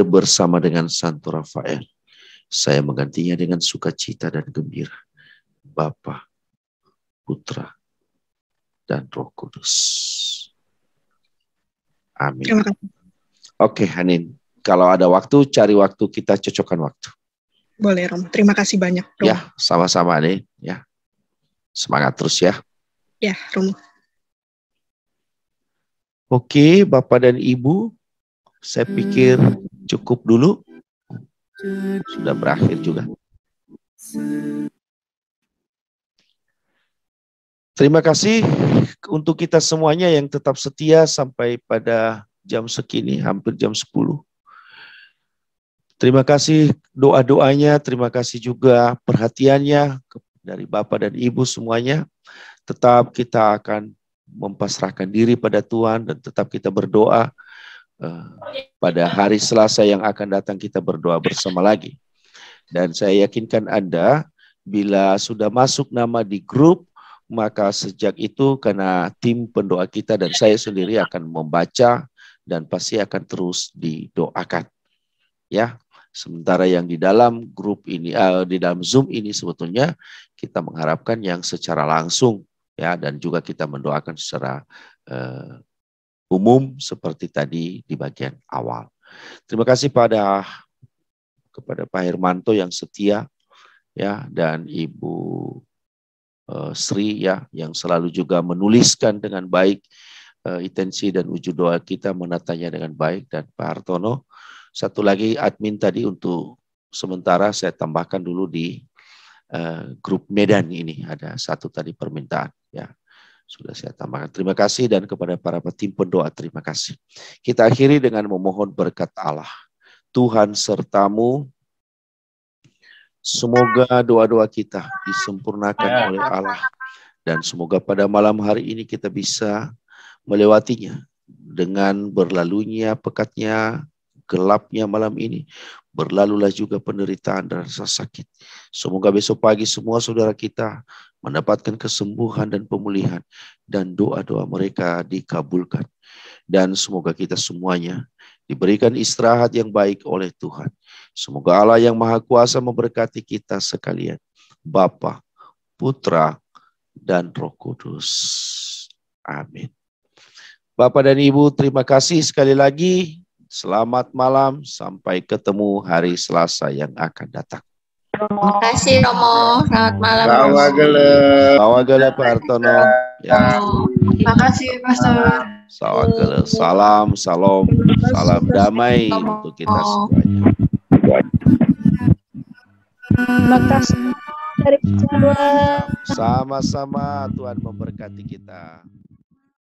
bersama dengan Santo Rafael. Saya menggantinya dengan sukacita dan gembira. Bapa, Putra, dan Roh Kudus. Amin. Terima kasih. Oke, Hanin. Kalau ada waktu, cari waktu, kita cocokkan waktu. Boleh, Romo. Terima kasih banyak, Romo. Ya, sama-sama, Hanin. Ya. Semangat terus ya. Ya, Romo. Oke, Bapak dan Ibu, saya pikir cukup dulu. Sudah berakhir juga. Terima kasih untuk kita semuanya yang tetap setia sampai pada jam segini, hampir jam 10. Terima kasih doa-doanya, terima kasih juga perhatiannya dari Bapak dan Ibu semuanya. Tetap kita akan mempasrahkan diri pada Tuhan dan tetap kita berdoa. Pada hari Selasa yang akan datang kita berdoa bersama lagi. Dan saya yakinkan Anda bila sudah masuk nama di grup, maka sejak itu karena tim pendoa kita dan saya sendiri akan membaca dan pasti akan terus didoakan. Ya, sementara yang di dalam grup ini, di dalam Zoom ini sebetulnya kita mengharapkan yang secara langsung, ya, dan juga kita mendoakan secara umum seperti tadi di bagian awal. Terima kasih kepada Pak Hermanto yang setia, ya, dan Ibu Sri, ya, yang selalu juga menuliskan dengan baik intensi dan wujud doa kita, menatanya dengan baik, dan Pak Hartono. Satu lagi admin tadi untuk sementara saya tambahkan dulu di grup Medan ini ada satu tadi permintaan, ya, sudah saya tambahkan. Terima kasih, dan kepada para tim pendoa terima kasih. Kita akhiri dengan memohon berkat Allah. Tuhan sertamu. Semoga doa-doa kita disempurnakan oleh Allah. Dan semoga pada malam hari ini kita bisa melewatinya. Dengan berlalunya pekatnya, gelapnya malam ini. Berlalulah juga penderitaan dan rasa sakit. Semoga besok pagi semua saudara kita mendapatkan kesembuhan dan pemulihan. Dan doa-doa mereka dikabulkan. Dan semoga kita semuanya diberikan istirahat yang baik oleh Tuhan. Semoga Allah yang Maha Kuasa memberkati kita sekalian. Bapa, Putra, dan Roh Kudus. Amin. Bapak dan Ibu, terima kasih sekali lagi. Selamat malam, sampai ketemu hari Selasa yang akan datang. Terima kasih, Romo. Selamat malam. Sawagala Pak Hartono. Ya. Terima kasih, Pastor. Sawagala. Salam damai untuk kita semuanya. Terima kasih dari Jawa. Sama-sama, Tuhan memberkati kita.